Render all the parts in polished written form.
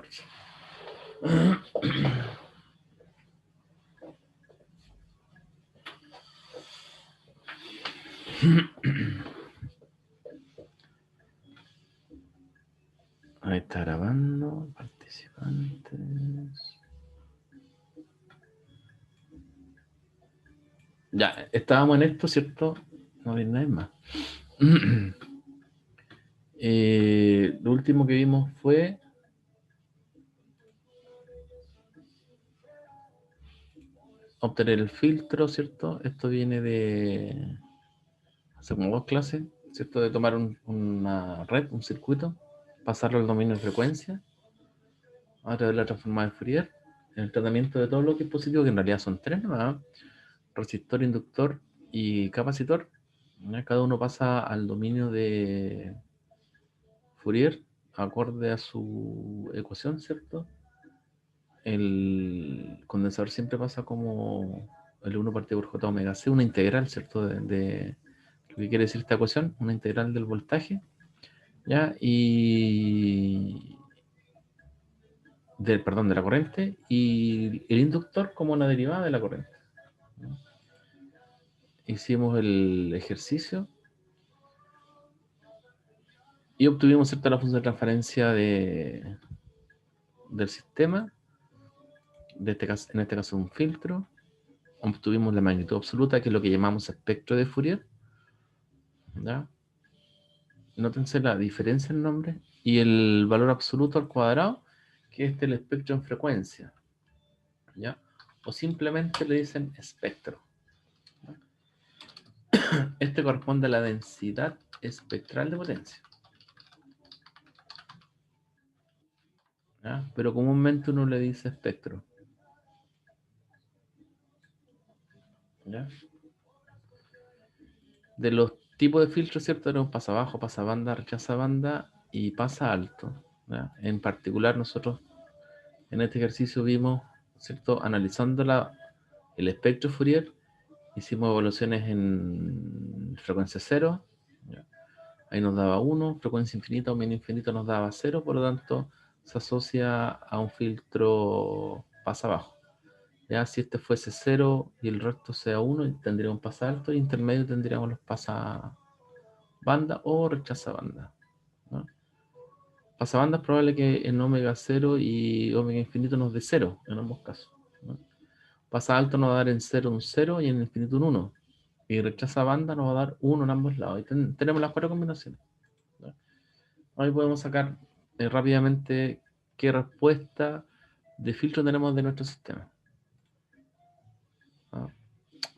14. Ahí está grabando, participantes. Ya, estábamos en esto, ¿cierto? No hay nada más. Lo último que vimos fue obtener el filtro, ¿cierto? Esto viene de hace como 2 clases, ¿cierto? De tomar una red, un circuito, pasarlo al dominio de frecuencia, a través de la transformada de Fourier, en el tratamiento de todos los dispositivos, que en realidad son 3 nomás: resistor, inductor y capacitor. Cada uno pasa al dominio de Fourier acorde a su ecuación, ¿cierto? El condensador siempre pasa como el 1 partido por J omega C, una integral, ¿cierto? De lo que quiere decir esta ecuación, una integral del voltaje, ¿ya? Y perdón, de la corriente, y el inductor como una derivada de la corriente. Hicimos el ejercicio y obtuvimos, ¿cierto?, la función de transferencia del sistema, en este caso un filtro. Obtuvimos la magnitud absoluta, que es lo que llamamos espectro de Fourier, ¿ya? Nótense la diferencia en nombre, y el valor absoluto al cuadrado, que es el espectro en frecuencia, ¿ya? O simplemente le dicen espectro, ¿ya? Este corresponde a la densidad espectral de potencia, ¿ya? Pero comúnmente uno le dice espectro, ¿ya? De los tipos de filtros, ¿cierto? Tenemos pasa bajo, pasa banda, rechaza banda y pasa alto, ¿ya? En particular, nosotros en este ejercicio vimos, ¿cierto?, analizando el espectro Fourier, hicimos evaluaciones en frecuencia 0, ¿ya? Ahí nos daba 1, frecuencia infinita o menos infinita nos daba 0, por lo tanto se asocia a un filtro pasa bajo. Ya, si este fuese 0 y el resto sea 1, tendríamos pasa alto, y intermedio tendríamos los pasa banda o rechaza banda, ¿no? Pasa banda es probable que en omega 0 y omega infinito nos dé 0 en ambos casos, ¿no? Pasa alto nos va a dar en 0 un 0 y en infinito un 1. Y rechaza banda nos va a dar 1 en ambos lados. Y tenemos las 4 combinaciones, ¿no? Ahí podemos sacar rápidamente qué respuesta de filtro tenemos de nuestro sistema, ¿no?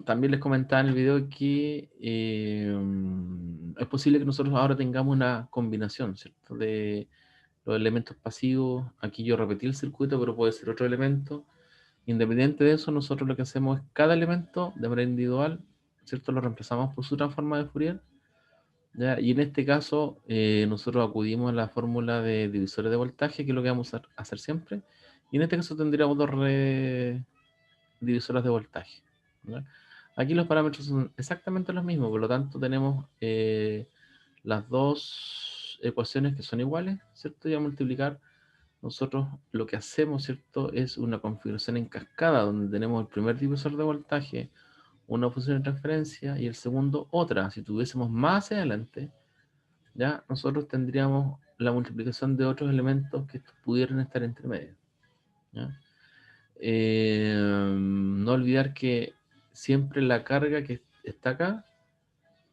También les comentaba en el video que es posible que nosotros ahora tengamos una combinación, ¿cierto?, de los elementos pasivos. Aquí yo repetí el circuito, pero puede ser otro elemento. Independiente de eso, nosotros lo que hacemos es cada elemento de manera individual, ¿cierto?, lo reemplazamos por su transforma de Fourier, ¿ya? Y en este caso, nosotros acudimos a la fórmula de divisores de voltaje, que es lo que vamos a hacer siempre. Y en este caso tendríamos 2 divisoras de voltaje, ¿ya? Aquí los parámetros son exactamente los mismos, por lo tanto tenemos las 2 ecuaciones que son iguales, ¿cierto? Y a multiplicar, nosotros lo que hacemos, ¿cierto?, es una configuración en cascada, donde tenemos el primer divisor de voltaje, una función de transferencia, y el segundo otra. Si tuviésemos más adelante, ya nosotros tendríamos la multiplicación de otros elementos que pudieran estar entre medio, ¿ya? No olvidar que siempre la carga que está acá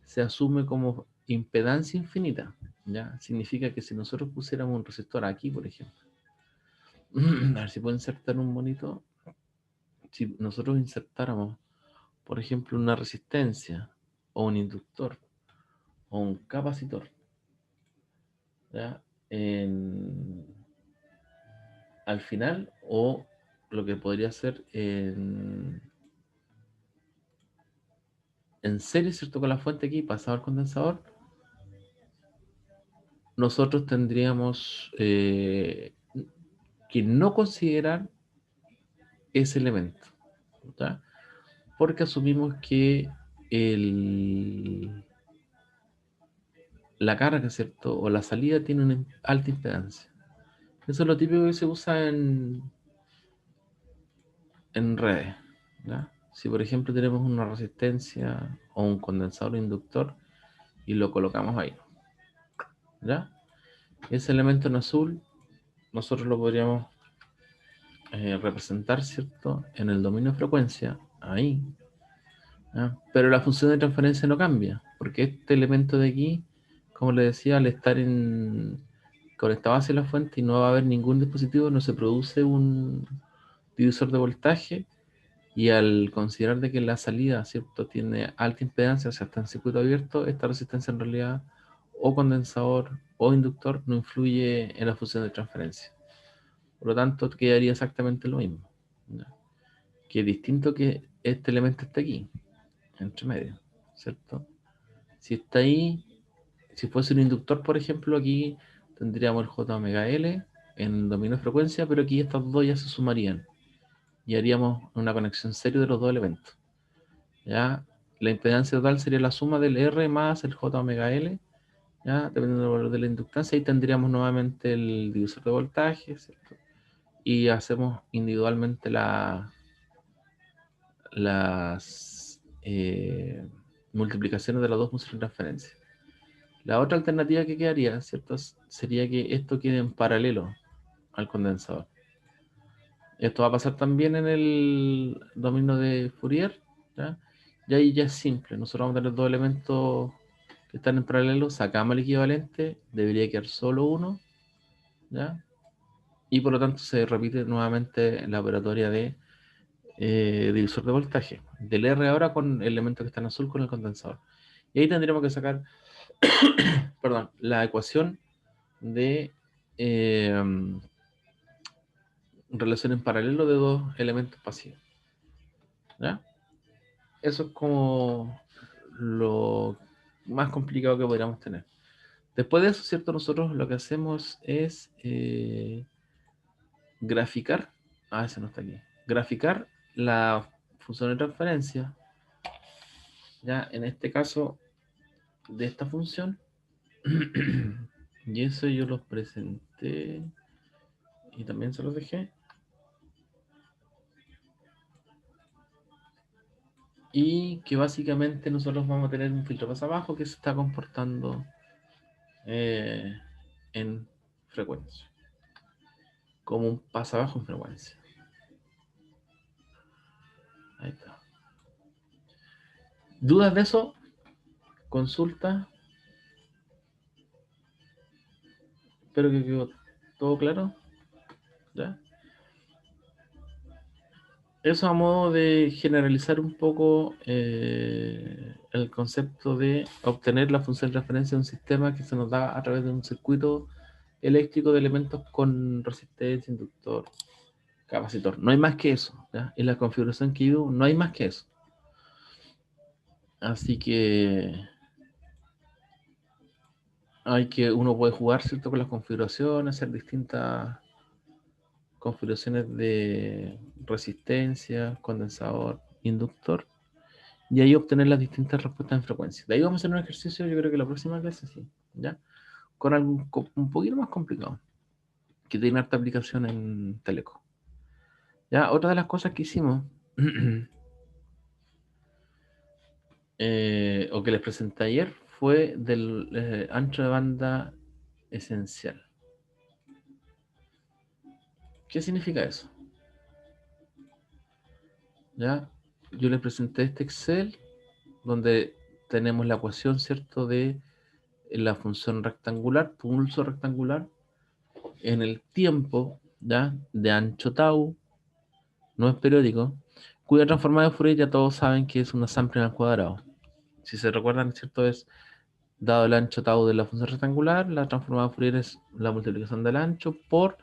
se asume como impedancia infinita, ¿ya? Significa que si nosotros pusiéramos un resistor aquí, por ejemplo, a ver si puedo insertar un monito. Si nosotros insertáramos, por ejemplo, una resistencia o un inductor o un capacitor, ¿ya?, al final, o lo que podría ser en serie, ¿cierto?, con la fuente aquí pasado al condensador, nosotros tendríamos que no considerar ese elemento, ¿ya? Porque asumimos que la carga, ¿cierto?, o la salida tiene una alta impedancia. Eso es lo típico que se usa en redes, ¿ya? Si por ejemplo tenemos una resistencia o un condensador inductor y lo colocamos ahí, ¿ya? Ese elemento en azul nosotros lo podríamos representar, ¿cierto? En el dominio de frecuencia, ahí, ¿ya? Pero la función de transferencia no cambia, porque este elemento de aquí, como le decía, al estar conectado hacia la fuente y no va a haber ningún dispositivo, no se produce un divisor de voltaje. Y al considerar de que la salida, ¿cierto?, tiene alta impedancia, o sea, está en circuito abierto, esta resistencia en realidad, o condensador o inductor, no influye en la función de transferencia. Por lo tanto, quedaría exactamente lo mismo, ¿ya? Que es distinto que este elemento esté aquí, entre medio, ¿cierto? Si está ahí, si fuese un inductor, por ejemplo, aquí tendríamos el J omega L en el dominio de frecuencia, pero aquí estos dos ya se sumarían y haríamos una conexión seria de los dos elementos. ¿Ya? La impedancia total sería la suma del R más el J omega L, ¿ya? Dependiendo del valor de la inductancia, ahí tendríamos nuevamente el divisor de voltaje, ¿cierto? Y hacemos individualmente las multiplicaciones de las dos funciones de transferencia. La otra alternativa que quedaría, ¿cierto? Sería que esto quede en paralelo al condensador. Esto va a pasar también en el dominio de Fourier, ¿ya? Y ahí ya es simple. Nosotros vamos a tener dos elementos que están en paralelo, sacamos el equivalente, debería quedar solo uno, ¿ya? Y por lo tanto se repite nuevamente la operatoria de divisor de voltaje. Del R ahora con el elemento que está en azul con el condensador. Y ahí tendríamos que sacar, perdón, la ecuación de eh, relación en paralelo de dos elementos pasivos, ¿ya? Eso es como lo más complicado que podríamos tener. Después de eso, ¿cierto? Nosotros lo que hacemos es graficar, ese no está aquí, graficar la función de transferencia, ya en este caso de esta función, y eso yo los presenté y también se los dejé, y que básicamente nosotros vamos a tener un filtro más abajo que se está comportando eh, en frecuencia, como un pasabajo en frecuencia. Ahí está. ¿Dudas de eso? Consulta. Espero que quedó todo claro. ¿Ya? Eso a modo de generalizar un poco el concepto de obtener la función de referencia de un sistema que se nos da a través de un circuito eléctrico de elementos con resistencia, inductor, capacitor. No hay más que eso. ¿Ya? En la configuración que yo no hay más que eso. Así que uno puede jugar, ¿cierto?, con las configuraciones, hacer distintas configuraciones de resistencia, condensador, inductor, y ahí obtener las distintas respuestas en frecuencia. De ahí vamos a hacer un ejercicio, yo creo que la próxima clase sí, ¿ya? Con algo un poquito más complicado, que tiene harta aplicación en Teleco. Ya, otra de las cosas que hicimos, o que les presenté ayer, fue del ancho de banda esencial. ¿Qué significa eso? ¿Ya? Yo les presenté este Excel donde tenemos la ecuación, ¿cierto?, de la función rectangular, pulso rectangular, en el tiempo, ¿ya?, de ancho tau, no es periódico, cuya transformada de Fourier ya todos saben que es una sampling al cuadrado. Si se recuerdan, ¿cierto?, es dado el ancho tau de la función rectangular, la transformada de Fourier es la multiplicación del ancho por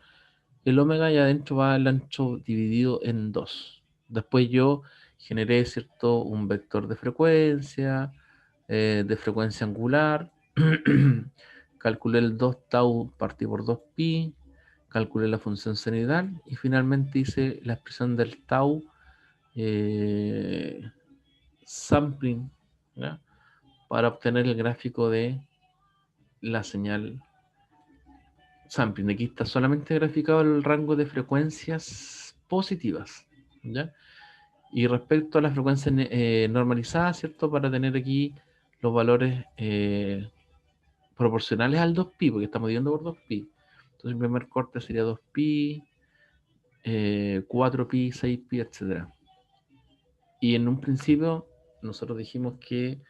el omega, y adentro va el ancho dividido en 2. Después yo generé, ¿cierto?, un vector de frecuencia angular, calculé el 2 tau partido por 2 pi, calculé la función senoidal y finalmente hice la expresión del tau eh, sampling, ¿ya?, para obtener el gráfico de la señal sampling. Aquí está solamente graficado el rango de frecuencias positivas, ¿ya? Y respecto a las frecuencias normalizadas, ¿cierto? Para tener aquí los valores proporcionales al 2pi, porque estamos dividiendo por 2pi. Entonces el primer corte sería 2pi, 4pi, 6pi, etcétera. Y en un principio nosotros dijimos que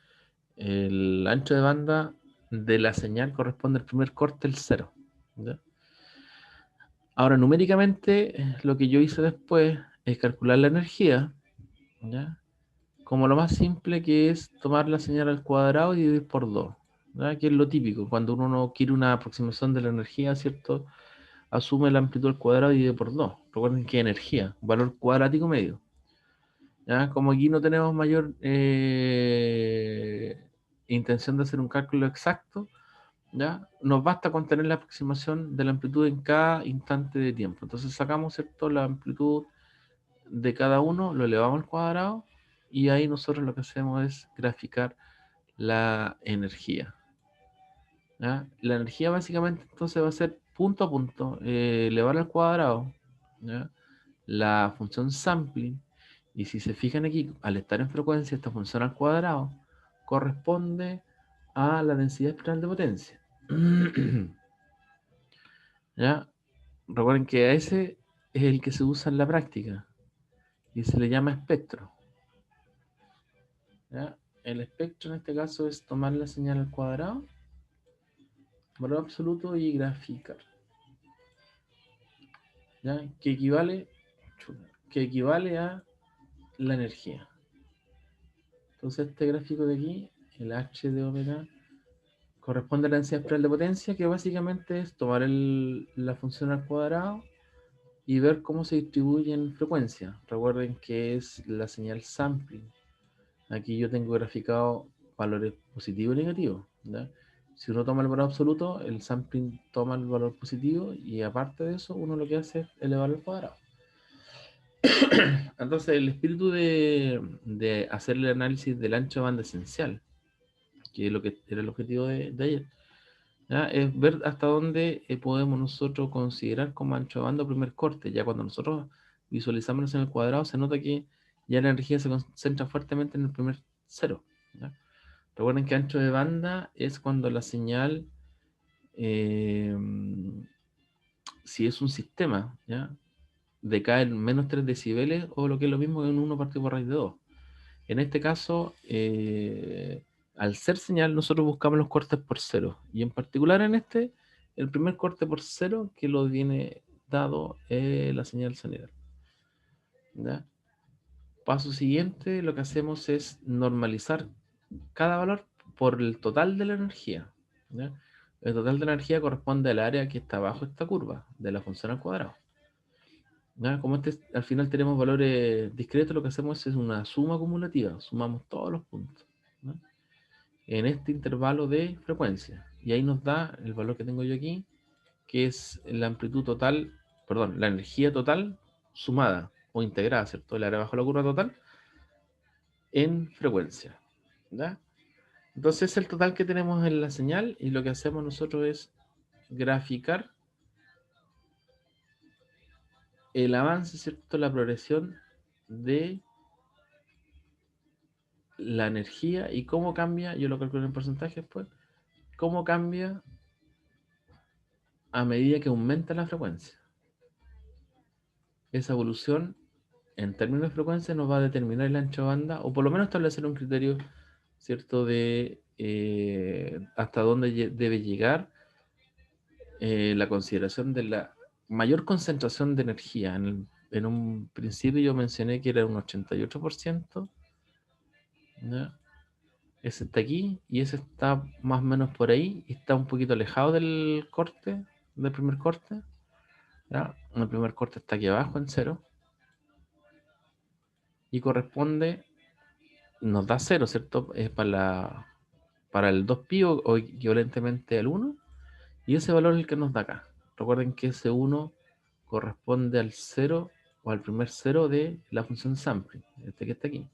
el ancho de banda de la señal corresponde al primer corte, el 0. ¿Ya? Ahora, numéricamente, lo que yo hice después es calcular la energía, ¿ya? Como lo más simple, que es tomar la señal al cuadrado y dividir por 2, ¿ya? Que es lo típico, cuando uno no quiere una aproximación de la energía, ¿cierto? Asume la amplitud al cuadrado y divide por 2. Recuerden que es energía, valor cuadrático medio. ¿Ya? Como aquí no tenemos mayor intención de hacer un cálculo exacto, ¿ya? Nos basta con tener la aproximación de la amplitud en cada instante de tiempo. Entonces sacamos, ¿cierto?, la amplitud de cada uno, lo elevamos al cuadrado y ahí nosotros lo que hacemos es graficar la energía. ¿Ya? La energía básicamente entonces va a ser punto a punto, elevar al cuadrado, ¿ya? La función sampling, y si se fijan aquí, al estar en frecuencia, esta función al cuadrado corresponde a la densidad espectral de potencia. ¿Ya? Recuerden que ese es el que se usa en la práctica y se le llama espectro. ¿Ya? El espectro en este caso es tomar la señal al cuadrado, valor absoluto y graficar. ¿Ya? Que equivale a la energía. Entonces este gráfico de aquí, el H de omega, corresponde a la densidad espectral de potencia, que básicamente es tomar la función al cuadrado y ver cómo se distribuye en frecuencia. Recuerden que es la señal sampling. Aquí yo tengo graficado valores positivos y negativos, ¿ya? Si uno toma el valor absoluto, el sampling toma el valor positivo y aparte de eso, uno lo que hace es elevarlo al cuadrado. Entonces, el espíritu de hacer el análisis del ancho de banda esencial, que es lo que era el objetivo de ayer, ¿ya? Es ver hasta dónde podemos nosotros considerar como ancho de banda o primer corte. Ya cuando nosotros visualizamos en el cuadrado, se nota que ya la energía se concentra fuertemente en el primer cero, ¿ya? Recuerden que ancho de banda es cuando la señal, eh, si es un sistema, ¿ya?, decae en menos 3 decibeles o lo que es lo mismo en 1 partido por raíz de 2. En este caso, al ser señal, nosotros buscamos los cortes por cero. Y en particular en este, el primer corte por cero que lo viene dado la señal soniral. ¿Ya? Paso siguiente, lo que hacemos es normalizar cada valor por el total de la energía. ¿Ya? El total de la energía corresponde al área que está bajo esta curva de la función al cuadrado. ¿Ya? Como al final tenemos valores discretos, lo que hacemos es una suma acumulativa, sumamos todos los puntos, ¿no?, en este intervalo de frecuencia. Y ahí nos da el valor que tengo yo aquí, que es la amplitud total, perdón, la energía total sumada o integrada, ¿cierto? El área bajo la curva total en frecuencia. ¿Ya? Entonces es el total que tenemos en la señal y lo que hacemos nosotros es graficar el avance, ¿cierto? La progresión de la energía y cómo cambia, yo lo calculo en porcentaje después, cómo cambia a medida que aumenta la frecuencia. Esa evolución en términos de frecuencia nos va a determinar el ancho de banda, o por lo menos establecer un criterio, ¿cierto?, de hasta dónde debe llegar la consideración de la mayor concentración de energía. En un principio yo mencioné que era un 88%, ¿ya? Ese está aquí y ese está más o menos por ahí y está un poquito alejado del corte, del primer corte, ¿ya? El primer corte está aquí abajo en cero y corresponde, nos da cero, ¿cierto? Es para el 2pi o equivalentemente al 1 y ese valor es el que nos da acá. Recuerden que ese 1 corresponde al 0 o al primer cero de la función sampling, este que está aquí.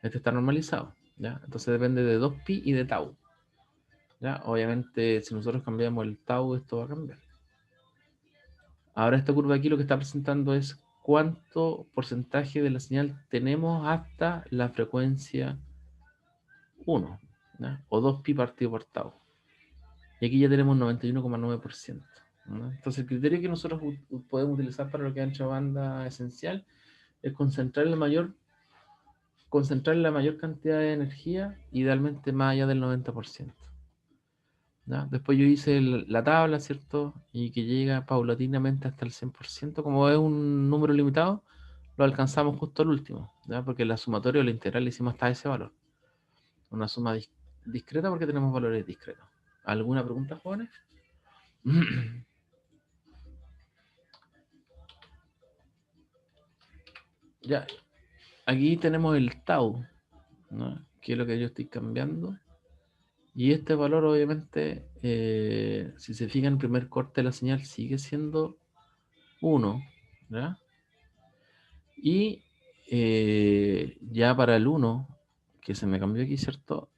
Este está normalizado, ¿ya? Entonces depende de 2pi y de tau. ¿Ya? Obviamente, si nosotros cambiamos el tau, esto va a cambiar. Ahora esta curva aquí lo que está presentando es cuánto porcentaje de la señal tenemos hasta la frecuencia 1, ¿ya? O 2pi partido por tau. Y aquí ya tenemos 91,9%. ¿No? Entonces el criterio que nosotros podemos utilizar para lo que es ancha banda esencial es concentrar la mayor cantidad de energía, idealmente más allá del 90%. ¿Ya? Después yo hice la tabla, ¿cierto? Y que llega paulatinamente hasta el 100%. Como es un número limitado, lo alcanzamos justo al último, ¿ya? Porque la sumatoria o la integral le hicimos hasta ese valor. Una suma discreta porque tenemos valores discretos. ¿Alguna pregunta, jóvenes? Ya, aquí tenemos el tau, ¿no? Que es lo que yo estoy cambiando. Y este valor, obviamente, si se fijan, el primer corte de la señal sigue siendo 1, ¿ya? Y ya para el 1, que se me cambió aquí, ¿cierto?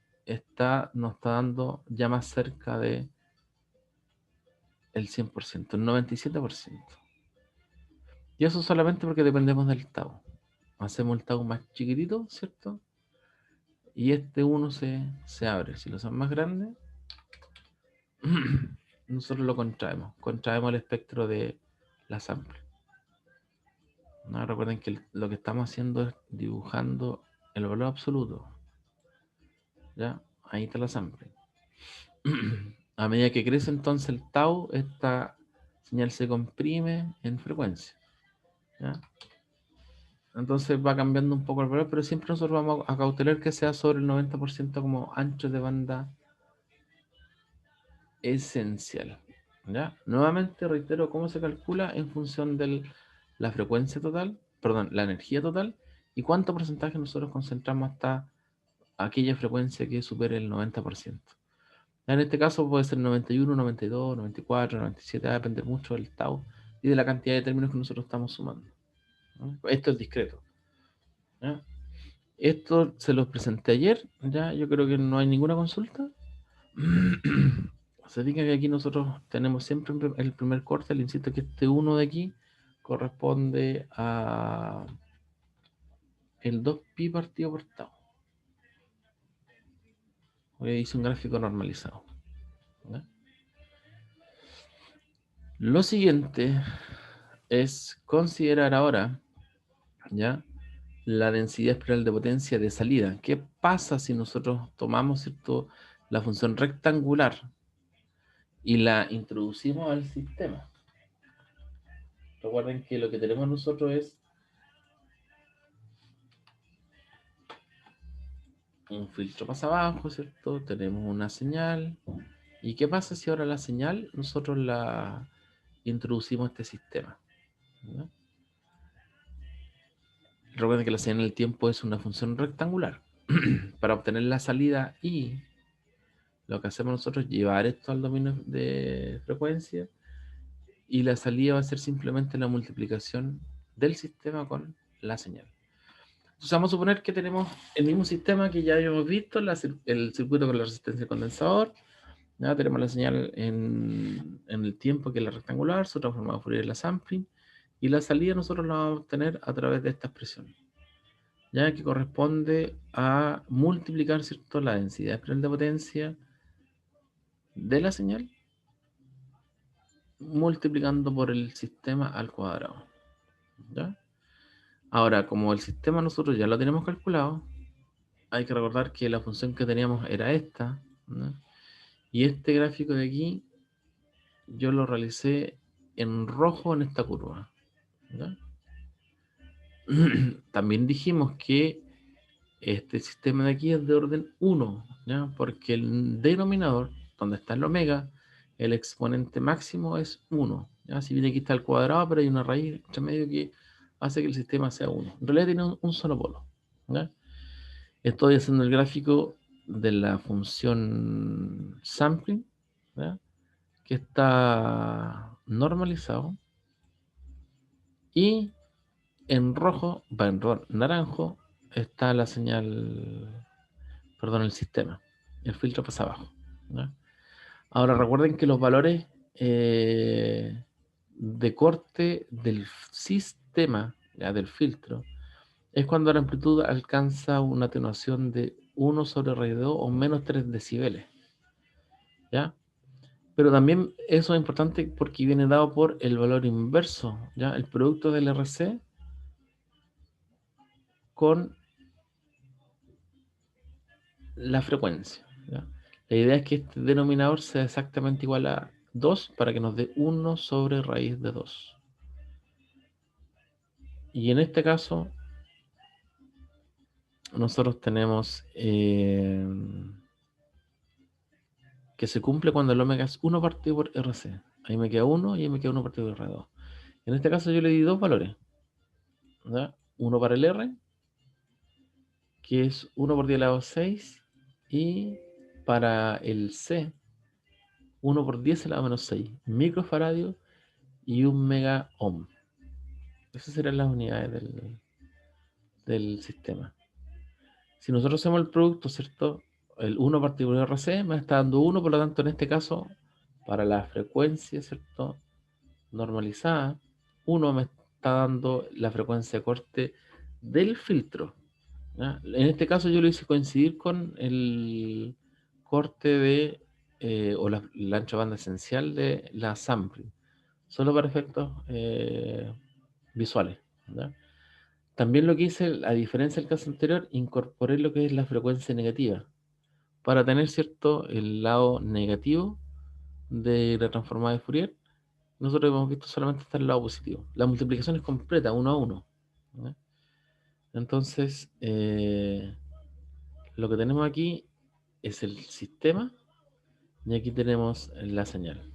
Nos está dando ya más cerca de el 100%, el 97%. Y eso solamente porque dependemos del tau. Hacemos el tau más chiquitito, ¿cierto? Y este 1 se abre. Si lo hacemos más grande, nosotros lo contraemos. Contraemos el espectro de la sample. ¿No? Recuerden que lo que estamos haciendo es dibujando el valor absoluto. ¿Ya? Ahí está la sample. A medida que crece entonces el tau, esta señal se comprime en frecuencia. ¿Ya? Entonces va cambiando un poco el valor, pero siempre nosotros vamos a cautelar que sea sobre el 90% como ancho de banda esencial. ¿Ya? Nuevamente reitero cómo se calcula en función de la frecuencia total, perdón, la energía total y cuánto porcentaje nosotros concentramos hasta aquella frecuencia que supere el 90%. En este caso puede ser 91, 92, 94, 97, va a depender mucho del tau y de la cantidad de términos que nosotros estamos sumando. ¿No? Esto es discreto. ¿Ya? Esto se los presenté ayer, ya yo creo que no hay ninguna consulta. Se diga que aquí nosotros tenemos siempre el primer corte, le insisto que este 1 de aquí corresponde a el 2pi partido por tau. Hoy hice un gráfico normalizado. ¿Ya? Lo siguiente es considerar ahora, ¿ya? La densidad espiral de potencia de salida. ¿Qué pasa si nosotros tomamos, ¿cierto?, la función rectangular y la introducimos al sistema? Recuerden que lo que tenemos nosotros es un filtro pasa abajo, ¿cierto? Tenemos una señal. ¿Y qué pasa si ahora la señal nosotros la introducimos a este sistema? ¿No? Recuerden que la señal en el tiempo es una función rectangular. Para obtener la salida y lo que hacemos nosotros es llevar esto al dominio de frecuencia y la salida va a ser simplemente la multiplicación del sistema con la señal. Entonces vamos a suponer que tenemos el mismo sistema que ya habíamos visto, el circuito con la resistencia del condensador. Ya tenemos la señal en el tiempo, que es la rectangular, su transformada Fourier es la sampling, y la salida nosotros la vamos a obtener a través de esta expresión, ya que corresponde a multiplicar, ¿cierto?, la densidad espiral de potencia de la señal multiplicando por el sistema al cuadrado. ¿Ya? Ahora, como el sistema nosotros ya lo tenemos calculado, hay que recordar que la función que teníamos era esta, ¿no? Y este gráfico de aquí yo lo realicé en rojo en esta curva. ¿Ya? También dijimos que este sistema de aquí es de orden 1, ¿ya? Porque el denominador, donde está el omega, el exponente máximo es 1. ¿Ya? Si bien aquí está el cuadrado, pero hay una raíz entre medio que hace que el sistema sea 1. En realidad tiene un solo polo. ¿Ya? Estoy haciendo el gráfico de la función sampling, ¿ya?, que está normalizado, y en rojo, en naranjo, está la señal, perdón, el sistema. El filtro pasa abajo. ¿Ya? Ahora recuerden que los valores de corte del sistema, ya, del filtro, es cuando la amplitud alcanza una atenuación de 1 sobre raíz de 2 o menos 3 decibeles. ¿Ya? Pero también eso es importante porque viene dado por el valor inverso, ¿ya? El producto del RC con la frecuencia, ¿ya? La idea es que este denominador sea exactamente igual a 2 para que nos dé 1 sobre raíz de 2. Y en este caso, nosotros tenemos que se cumple cuando el omega es 1 partido por RC. Ahí me queda 1 y ahí me queda 1 partido por R2. En este caso yo le di dos valores, ¿ya? Uno para el R, que es 1 por 10 elevado a 6, y para el C, 1 por 10 elevado a menos 6, microfaradio y 1 mega ohm. Esas serán las unidades del sistema. Si nosotros hacemos el producto, ¿cierto? El 1 partido por RC me está dando 1, por lo tanto en este caso, para la frecuencia, ¿cierto? Normalizada, 1 me está dando la frecuencia de corte del filtro, ¿ya? En este caso yo lo hice coincidir con el corte de o la ancha banda esencial de la sampling, solo para efectos visuales, ¿ya? También lo que hice, a diferencia del caso anterior, incorporé lo que es la frecuencia negativa para tener, cierto, el lado negativo de la transformada de Fourier. Nosotros hemos visto solamente hasta el lado positivo. La multiplicación es completa, 1 a 1, ¿no? Entonces, lo que tenemos aquí es el sistema y aquí tenemos la señal,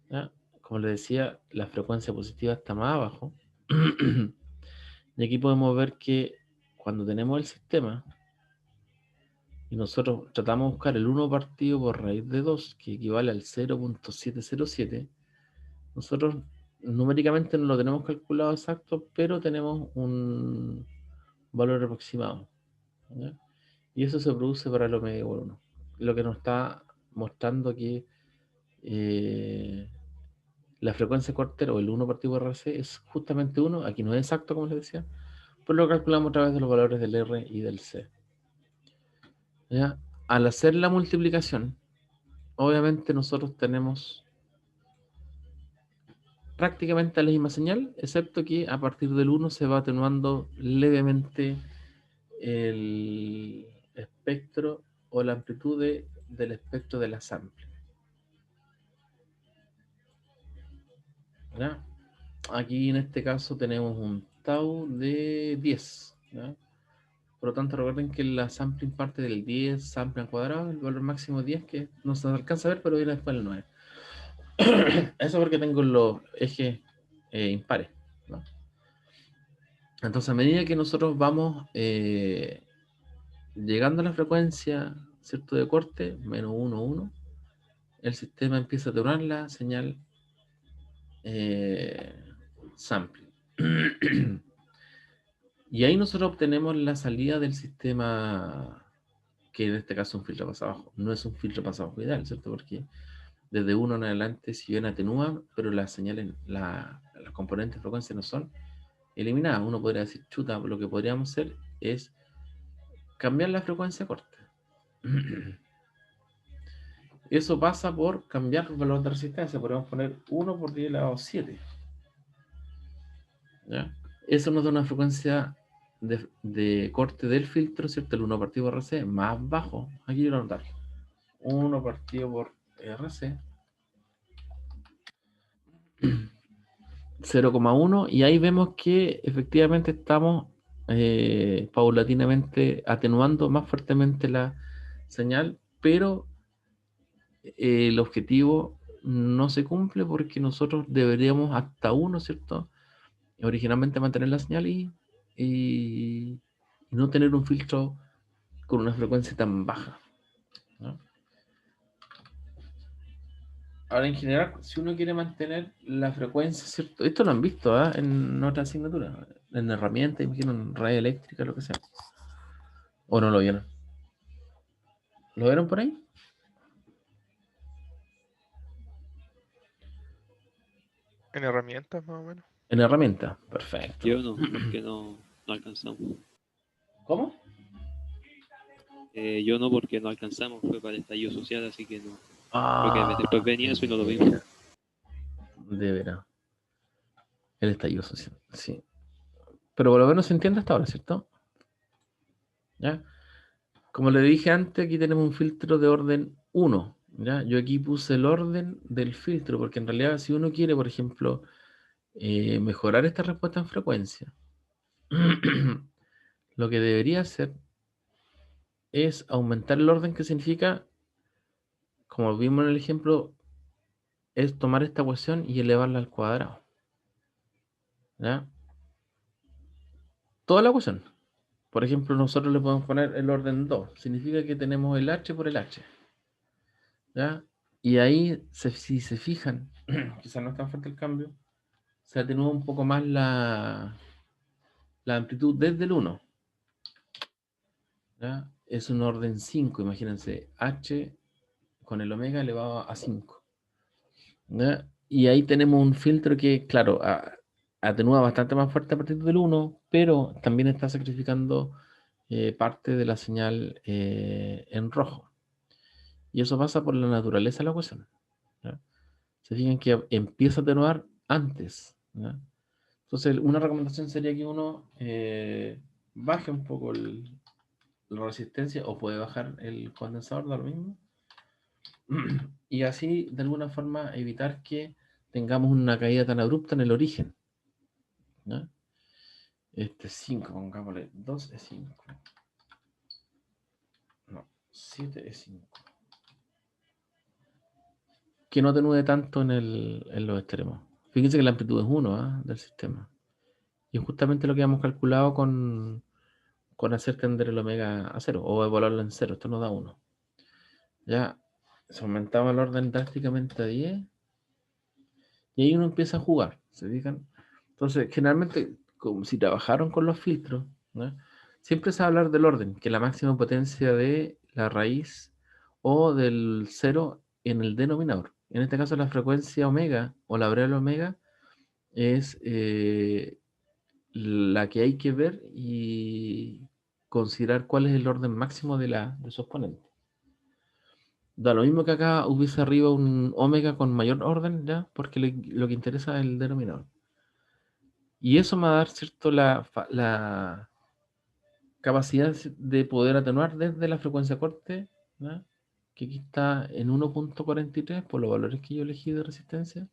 ¿ya? Como les decía, la frecuencia positiva está más abajo. Y aquí podemos ver que cuando tenemos el sistema y nosotros tratamos de buscar el 1 partido por raíz de 2, que equivale al 0.707, nosotros numéricamente no lo tenemos calculado exacto, pero tenemos un valor aproximado, ¿ya? Y eso se produce para el omega igual 1, lo que nos está mostrando que la frecuencia cuartera o el 1 partido por RC es justamente 1, aquí no es exacto como les decía, pero lo calculamos a través de los valores del R y del C, ¿ya? Al hacer la multiplicación, obviamente nosotros tenemos prácticamente la misma señal, excepto que a partir del 1 se va atenuando levemente el espectro o la amplitud del espectro de la sample, ¿ya? Aquí en este caso tenemos un tau de 10, ¿ya? Por lo tanto, recuerden que la sampling parte del 10 sample al cuadrado, el valor máximo 10, que no se alcanza a ver, pero viene después el 9. Eso porque tengo los ejes impares, ¿no? Entonces, a medida que nosotros vamos llegando a la frecuencia, ¿cierto?, de corte, menos 1, 1, el sistema empieza a atenuar la señal sampling. Y ahí nosotros obtenemos la salida del sistema, que en este caso es un filtro pasado abajo. No es un filtro pasado abajo ideal, ¿cierto? Porque desde 1 en adelante, si bien atenúa, pero las señales, las componentes de frecuencia no son eliminadas. Uno podría decir, chuta, lo que podríamos hacer es cambiar la frecuencia corta. Eso pasa por cambiar el valor de resistencia. Podemos poner 1 por 10 elevado a 7, ¿ya? Eso nos da una frecuencia de corte del filtro, ¿cierto? El 1 partido por RC más bajo. Aquí yo lo anotar. 1 partido por RC 0,1, y ahí vemos que efectivamente estamos paulatinamente atenuando más fuertemente la señal, pero el objetivo no se cumple porque nosotros deberíamos hasta 1, ¿cierto? Originalmente mantener la señal y no tener un filtro con una frecuencia tan baja, ¿no? Ahora, en general, si uno quiere mantener la frecuencia, ¿cierto? Esto lo han visto, ¿eh?, en otras asignaturas, en herramientas, imagino, en red eléctrica, lo que sea. ¿O no lo vieron? ¿Lo vieron por ahí? En herramientas, más o menos. En herramienta, perfecto. Yo no, porque no alcanzamos. ¿Cómo? Yo no, porque no alcanzamos, fue para el estallido social, así que no. Porque Ah, después venía eso y no lo de vimos. veras, de veras. El estallido social, sí. Pero por lo menos se entiende hasta ahora, ¿cierto? ¿Ya? Como le dije antes, aquí tenemos un filtro de orden 1. ¿Ya? Yo aquí puse el orden del filtro, porque en realidad si uno quiere, por ejemplo, mejorar esta respuesta en frecuencia, lo que debería hacer es aumentar el orden, que significa, como vimos en el ejemplo, es tomar esta ecuación y elevarla al cuadrado. ¿Ya? Toda la ecuación. Por ejemplo, nosotros le podemos poner el orden 2. Significa que tenemos el h por el h. ¿Ya? Y ahí, si se fijan, quizás no es tan fuerte el cambio, se atenúa un poco más la amplitud desde el 1. ¿Ya? Es un orden 5, imagínense, h con el omega elevado a 5. ¿Ya? Y ahí tenemos un filtro que, claro, atenúa bastante más fuerte a partir del 1, pero también está sacrificando parte de la señal en rojo. Y eso pasa por la naturaleza de la ecuación. ¿Ya? Se fijan que empieza a atenuar antes. ¿Ya? Entonces, una recomendación sería que uno baje un poco la resistencia, o puede bajar el condensador, da lo mismo, y así de alguna forma evitar que tengamos una caída tan abrupta en el origen. ¿Ya? Este 5, pongámosle 2 es 5. No, 7 es 5. Que no atenúe tanto en los extremos. Fíjense que la amplitud es 1 del sistema. Y es justamente lo que hemos calculado con hacer tender el omega a 0 o evaluarlo en 0. Esto nos da 1. Ya se aumentaba el orden drásticamente a 10 y ahí uno empieza a jugar. ¿Se fijan? Entonces, generalmente, como si trabajaron con los filtros, ¿no? Siempre se va a hablar del orden, que la máxima potencia de la raíz o del 0 en el denominador. En este caso, la frecuencia omega o la variable omega es la que hay que ver y considerar cuál es el orden máximo de su exponente. Da lo mismo que acá hubiese arriba un omega con mayor orden, ¿ya? Porque lo que interesa es el denominador. Y eso me va a dar, ¿cierto?, la capacidad de poder atenuar desde la frecuencia corte, ¿ya? Que aquí está en 1.43 por los valores que yo elegí de resistencia.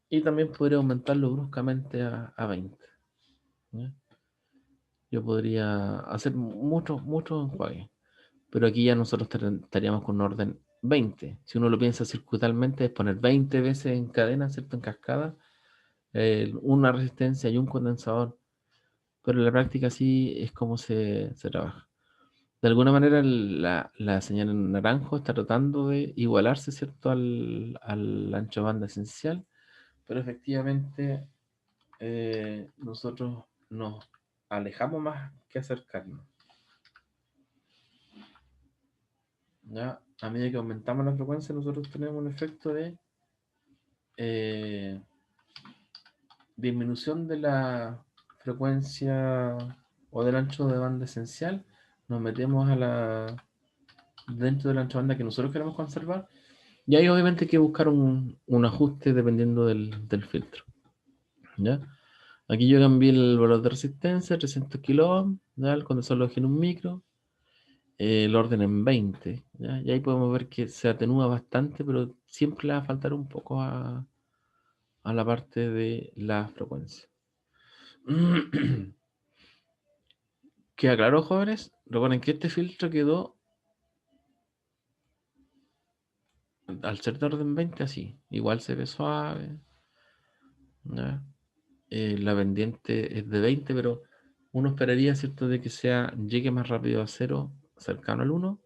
Y también podría aumentarlo bruscamente a 20. ¿Ya? Yo podría hacer mucho enjuague. Pero aquí ya nosotros estaríamos con un orden 20. Si uno lo piensa circuitalmente, es poner 20 veces en cadena, ¿cierto? En cascada, una resistencia y un condensador. Pero en la práctica sí es como se trabaja. De alguna manera la señal en naranjo está tratando de igualarse, ¿cierto? Al ancho de banda esencial, pero efectivamente nosotros nos alejamos más que acercarnos. ¿Ya? A medida que aumentamos la frecuencia, nosotros tenemos un efecto de eh, disminución de la frecuencia o del ancho de banda esencial. Nos metemos dentro del ancho de banda que nosotros queremos conservar. Y ahí obviamente hay que buscar un ajuste dependiendo del filtro. ¿Ya? Aquí yo cambié el valor de resistencia, 300 kilo ohm, ¿ya? El condensador lo dejé en un micro, el orden en 20, ¿ya? Y ahí podemos ver que se atenúa bastante, pero siempre le va a faltar un poco a la parte de la frecuencia. ¿Queda claro, jóvenes? Recuerden que este filtro quedó al ser de orden 20 así. Igual se ve suave, ¿ya? La pendiente es de 20, pero uno esperaría, ¿cierto?, de que llegue más rápido a 0, cercano al 1,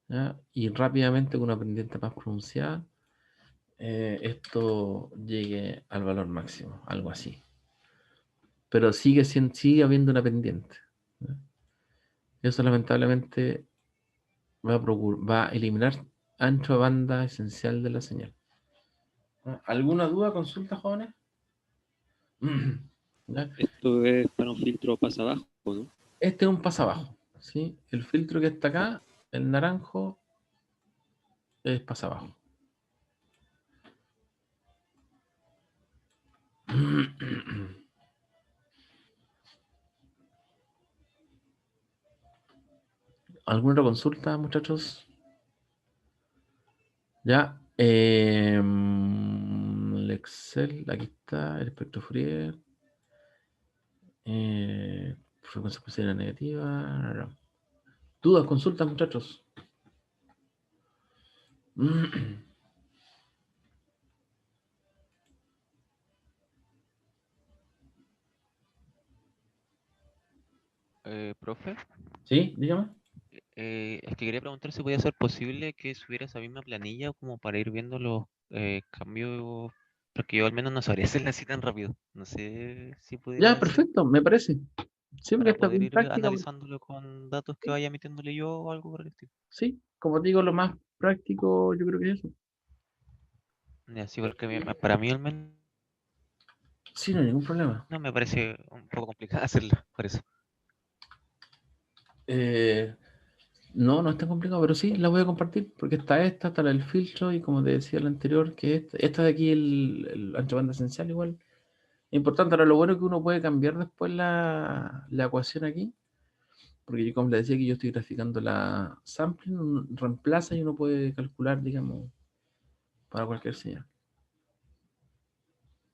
¿ya? Y rápidamente con una pendiente más pronunciada, esto llegue al valor máximo, algo así. Pero sigue habiendo una pendiente, ¿ya? Eso lamentablemente va a eliminar ancho de banda esencial de la señal. ¿Alguna duda, consulta, jóvenes? ¿Ya? Esto es para un filtro pasa abajo, ¿no? Este es un pasabajo, ¿sí? El filtro que está acá, el naranjo, es pasabajo. ¿Alguna otra consulta, muchachos? Ya. El Excel, aquí está, el espectro Fourier. Frecuencia positiva negativa. ¿Dudas, consultas, muchachos? Profe, ¿Sí? Dígame. es que quería preguntar si podía ser posible que subiera esa misma planilla como para ir viendo los cambios, porque yo al menos no sabría hacerla así tan rápido. No sé si Ya, pudiera ser perfecto, me parece. Sí, porque para está poder bien ir práctica. analizándolo con datos que vaya metiéndole yo o algo por el estilo. Sí, como te digo, lo más práctico yo creo que es eso. Ya, sí, porque para mí al menos Sí, no hay ningún problema. me parece un poco complicado hacerlo, por eso. Eh, no, no es tan complicado, pero sí, la voy a compartir porque está la del filtro y como te decía la anterior, que esta de aquí, el ancho banda esencial igual. Importante, ahora lo bueno es que uno puede cambiar después la ecuación aquí, porque yo como le decía que yo estoy graficando la sampling, uno reemplaza y uno puede calcular, digamos, para cualquier señal.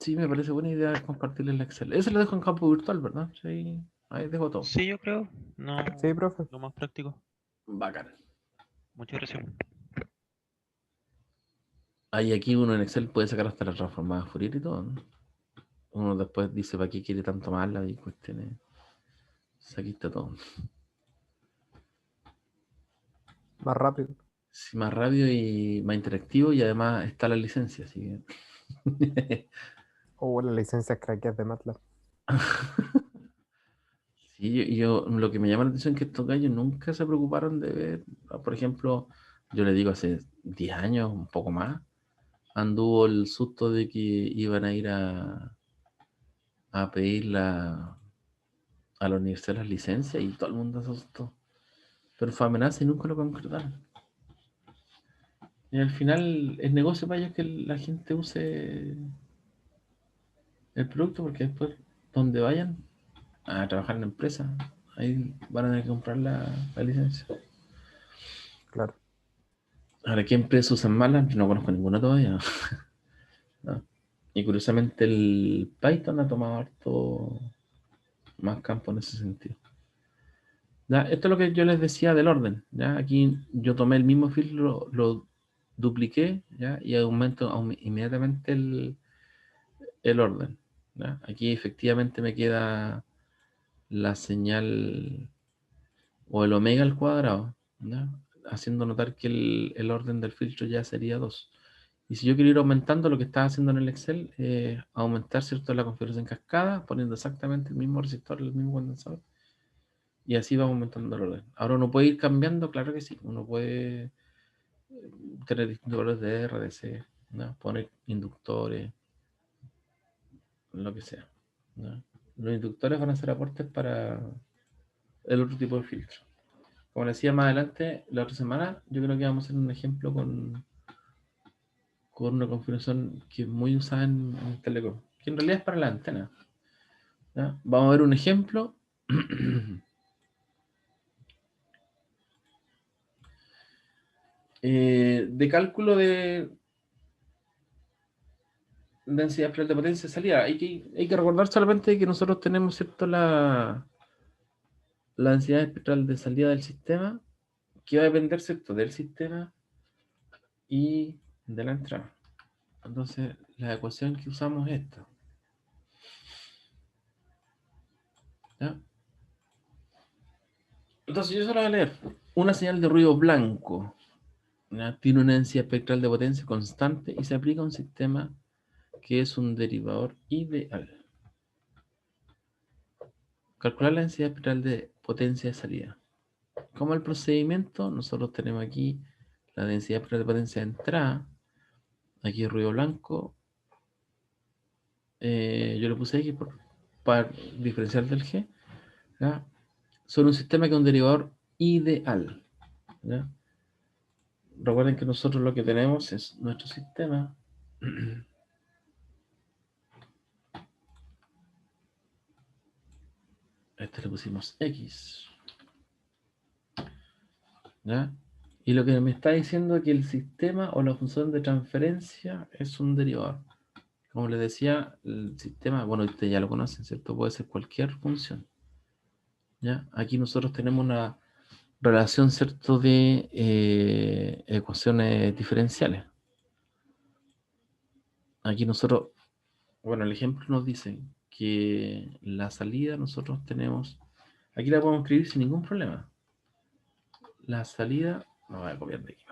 Sí, me parece buena idea compartirle el Excel. Ese lo dejo en campo virtual, ¿verdad? Sí, ahí dejo todo. Sí, yo creo, no Sí, profe. lo más práctico. Bacán. Muchas gracias. Ahí aquí uno en Excel puede sacar hasta la transformada Fourier y todo, ¿no? Uno después dice, ¿para qué quiere tanto más y cuestiones? Aquí está todo. Más rápido. Sí, más rápido y más interactivo y además está la licencia, así que... O la licencia craqueada de MATLAB. Sí, lo que me llama la atención es que estos gallos nunca se preocuparon de ver, por ejemplo, yo le digo hace 10 años, un poco más, anduvo el susto de que iban a ir a pedir a la universidad las licencias y todo el mundo se asustó. Pero fue amenaza y nunca lo concretaron. Y al final es negocio para ellos que la gente use el producto porque después donde vayan a trabajar en la empresa, ahí van a tener que comprar la licencia. Claro. Ahora, ¿qué empresas usan malas? Yo no conozco ninguna todavía. ¿No? Y curiosamente el Python ha tomado harto más campo en ese sentido. ¿Ya? Esto es lo que yo les decía del orden. ¿Ya? Aquí yo tomé el mismo filtro, lo dupliqué, ¿ya? Y aumento inmediatamente el orden. ¿Ya? Aquí efectivamente me queda la señal o el omega al cuadrado, ¿ya? Haciendo notar que el orden del filtro ya sería 2. Y si yo quiero ir aumentando lo que estaba haciendo en el Excel, aumentar, ¿cierto?, la configuración cascada, poniendo exactamente el mismo resistor, el mismo condensador, y así va aumentando el orden. Ahora uno puede ir cambiando, claro que sí, uno puede tener distintos valores de R, de C, ¿no? Poner inductores, lo que sea, ¿no? Los inductores van a ser aportes para el otro tipo de filtro. Como decía más adelante, la otra semana, yo creo que vamos a hacer un ejemplo con una configuración que es muy usada en Telecom, que en realidad es para la antena. ¿Ya? Vamos a ver un ejemplo de cálculo de densidad espectral de potencia de salida. Hay que recordar solamente que nosotros tenemos, ¿cierto?, la densidad espectral de salida del sistema, que va a depender, ¿cierto?, del sistema y de la entrada. Entonces, la ecuación que usamos es esta. ¿Ya? Entonces, yo solo voy a leer. Una señal de ruido blanco, ¿ya?, tiene una densidad espectral de potencia constante y se aplica a un sistema que es un derivador ideal. Calcular la densidad espectral de potencia de salida. Como el procedimiento, nosotros tenemos aquí la densidad espectral de potencia de entrada, aquí ruido blanco, yo le puse X para diferenciar del G, ¿ya? Son un sistema que es un derivador ideal, ¿ya? Recuerden que nosotros lo que tenemos es nuestro sistema. Este le pusimos X, ¿ya? Y lo que me está diciendo es que el sistema o la función de transferencia es un derivador. Como les decía, el sistema, bueno, ustedes ya lo conocen, ¿cierto? Puede ser cualquier función, ¿ya? Aquí nosotros tenemos una relación, ¿cierto? De ecuaciones diferenciales. Aquí nosotros, bueno, el ejemplo nos dice que la salida nosotros tenemos, aquí la podemos escribir sin ningún problema. La salida, no voy a copiar de aquí,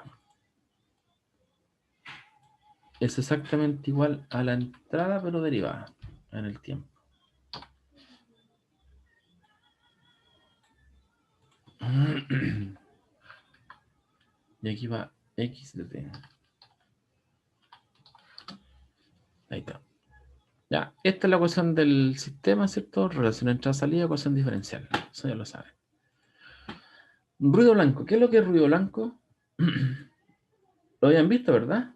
es exactamente igual a la entrada, pero derivada en el tiempo. Y aquí va X de T. Ahí está. Ya, esta es la ecuación del sistema, ¿cierto? Relación entrada-salida, ecuación diferencial. Eso ya lo saben. Ruido blanco. ¿Qué es lo que es ruido blanco? Lo habían visto, ¿verdad?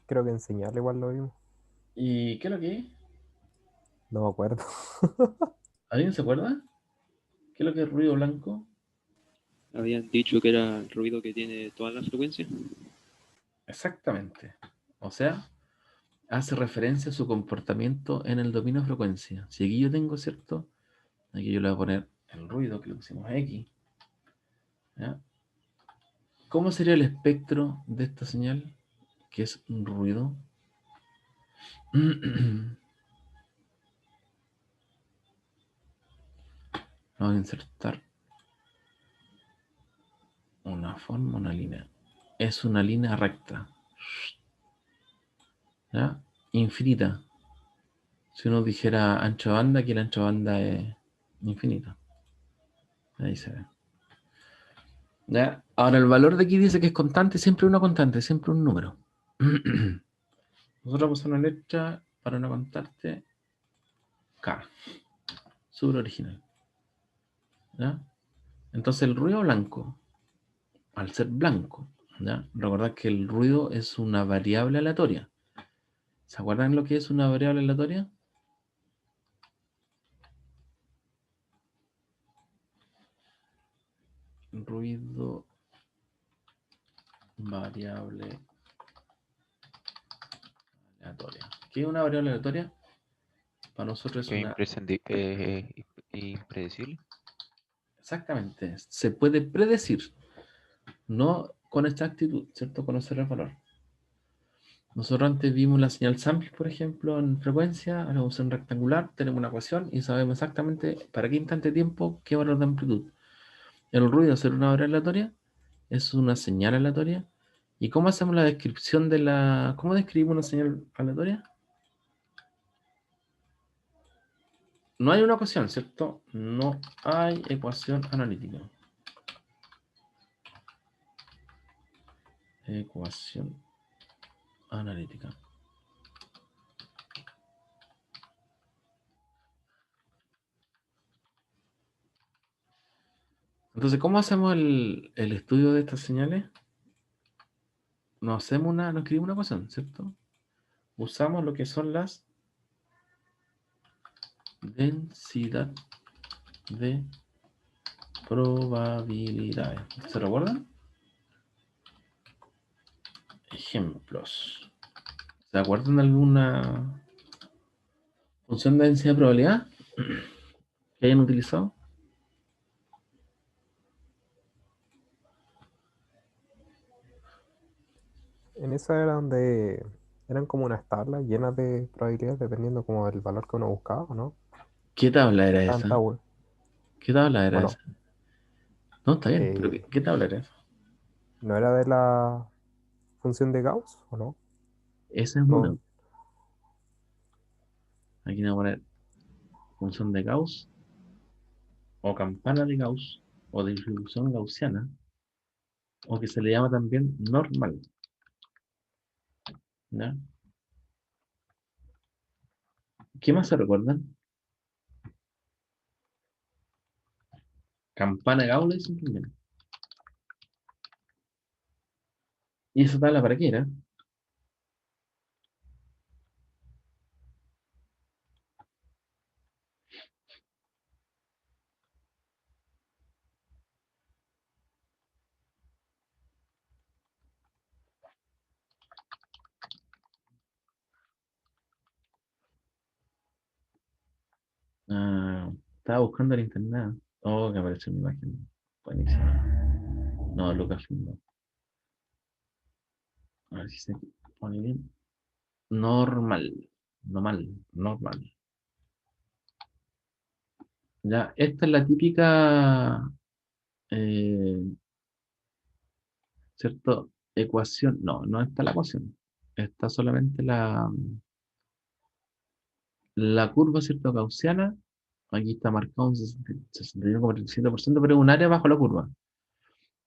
Creo que enseñarle igual lo vimos. ¿Y qué es lo que es? No me acuerdo. ¿Alguien se acuerda? ¿Qué es lo que es ruido blanco? Habían dicho que era el ruido que tiene todas las frecuencias. Exactamente. O sea, hace referencia a su comportamiento en el dominio de frecuencia. Si aquí yo tengo, ¿cierto? Aquí yo le voy a poner el ruido que le pusimos a X. ¿Ya? ¿Cómo sería el espectro de esta señal? Que es un ruido. Vamos a insertar una forma, una línea. Es una línea recta. ¿Ya? Infinita. Si uno dijera ancho de banda, aquí el ancho de banda es infinito. Ahí se ve. ¿Ya? Ahora el valor de aquí dice que es constante, siempre una constante, siempre un número. Nosotros vamos a una letra para una constante K, súper original. ¿Ya? Entonces el ruido blanco, al ser blanco, ¿ya? Recordad que el ruido es una variable aleatoria. ¿Se acuerdan lo que es una variable aleatoria? Ruido variable aleatoria. ¿Qué es una variable aleatoria? Para nosotros es Que es una... impredecible. Exactamente. Se puede predecir, no con exactitud, ¿cierto? Conocer el valor. Nosotros antes vimos la señal sample, por ejemplo, en frecuencia, a la función rectangular, tenemos una ecuación y sabemos exactamente para qué instante de tiempo, qué valor de amplitud. El ruido, hacer una variable aleatoria, es una señal aleatoria. ¿Y cómo hacemos la descripción de la... ¿Cómo describimos una señal aleatoria? No hay una ecuación, ¿cierto? No hay ecuación analítica. Ecuación analítica. Entonces, ¿cómo hacemos el estudio de estas señales? No escribimos una ecuación, ¿cierto? Usamos lo que son las densidad de probabilidades. ¿Se recuerdan? Ejemplos. ¿Se acuerdan de alguna función de densidad de probabilidad que hayan utilizado? En esa era donde eran como unas tablas llenas de probabilidades dependiendo como del valor que uno buscaba, ¿o ¿no? ¿Qué tabla era Estaban esa? tablas. ¿Qué tabla era esa? Bueno, No, está bien, pero eh, ¿qué tabla era esa? ¿no era de la función de Gauss o no? Esa es una. No, Aquí vamos a poner función de Gauss o campana de Gauss o de distribución gaussiana o que se le llama también normal. ¿Ya? ¿Qué más se recuerdan? Campana de Gauss, dicen también. ¿Y esa tabla para qué era? Ah, estaba buscando en internet. Oh, que apareció una imagen. Buenísimo. No, Lucasfilm no. A ver si se pone bien. Normal. Normal. Ya, esta es la típica, eh, ¿cierto? Ecuación. No, no está la ecuación. Está solamente la curva, ¿cierto? Gaussiana. Aquí está marcado un 61,37%, pero es un área bajo la curva.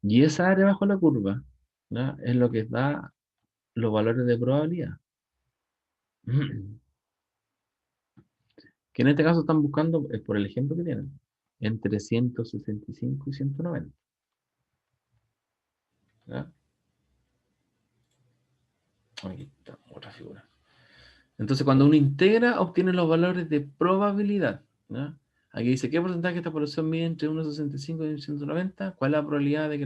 Y esa área bajo la curva, ¿ya? Es lo que da los valores de probabilidad. Que en este caso están buscando, por el ejemplo que tienen, entre 165 y 190. ¿Ya? Aquí está, otra figura. Entonces, cuando uno integra, obtiene los valores de probabilidad. ¿Ya? Aquí dice, ¿qué porcentaje de esta población mide entre 1,65 y 190? ¿Cuál es la probabilidad de que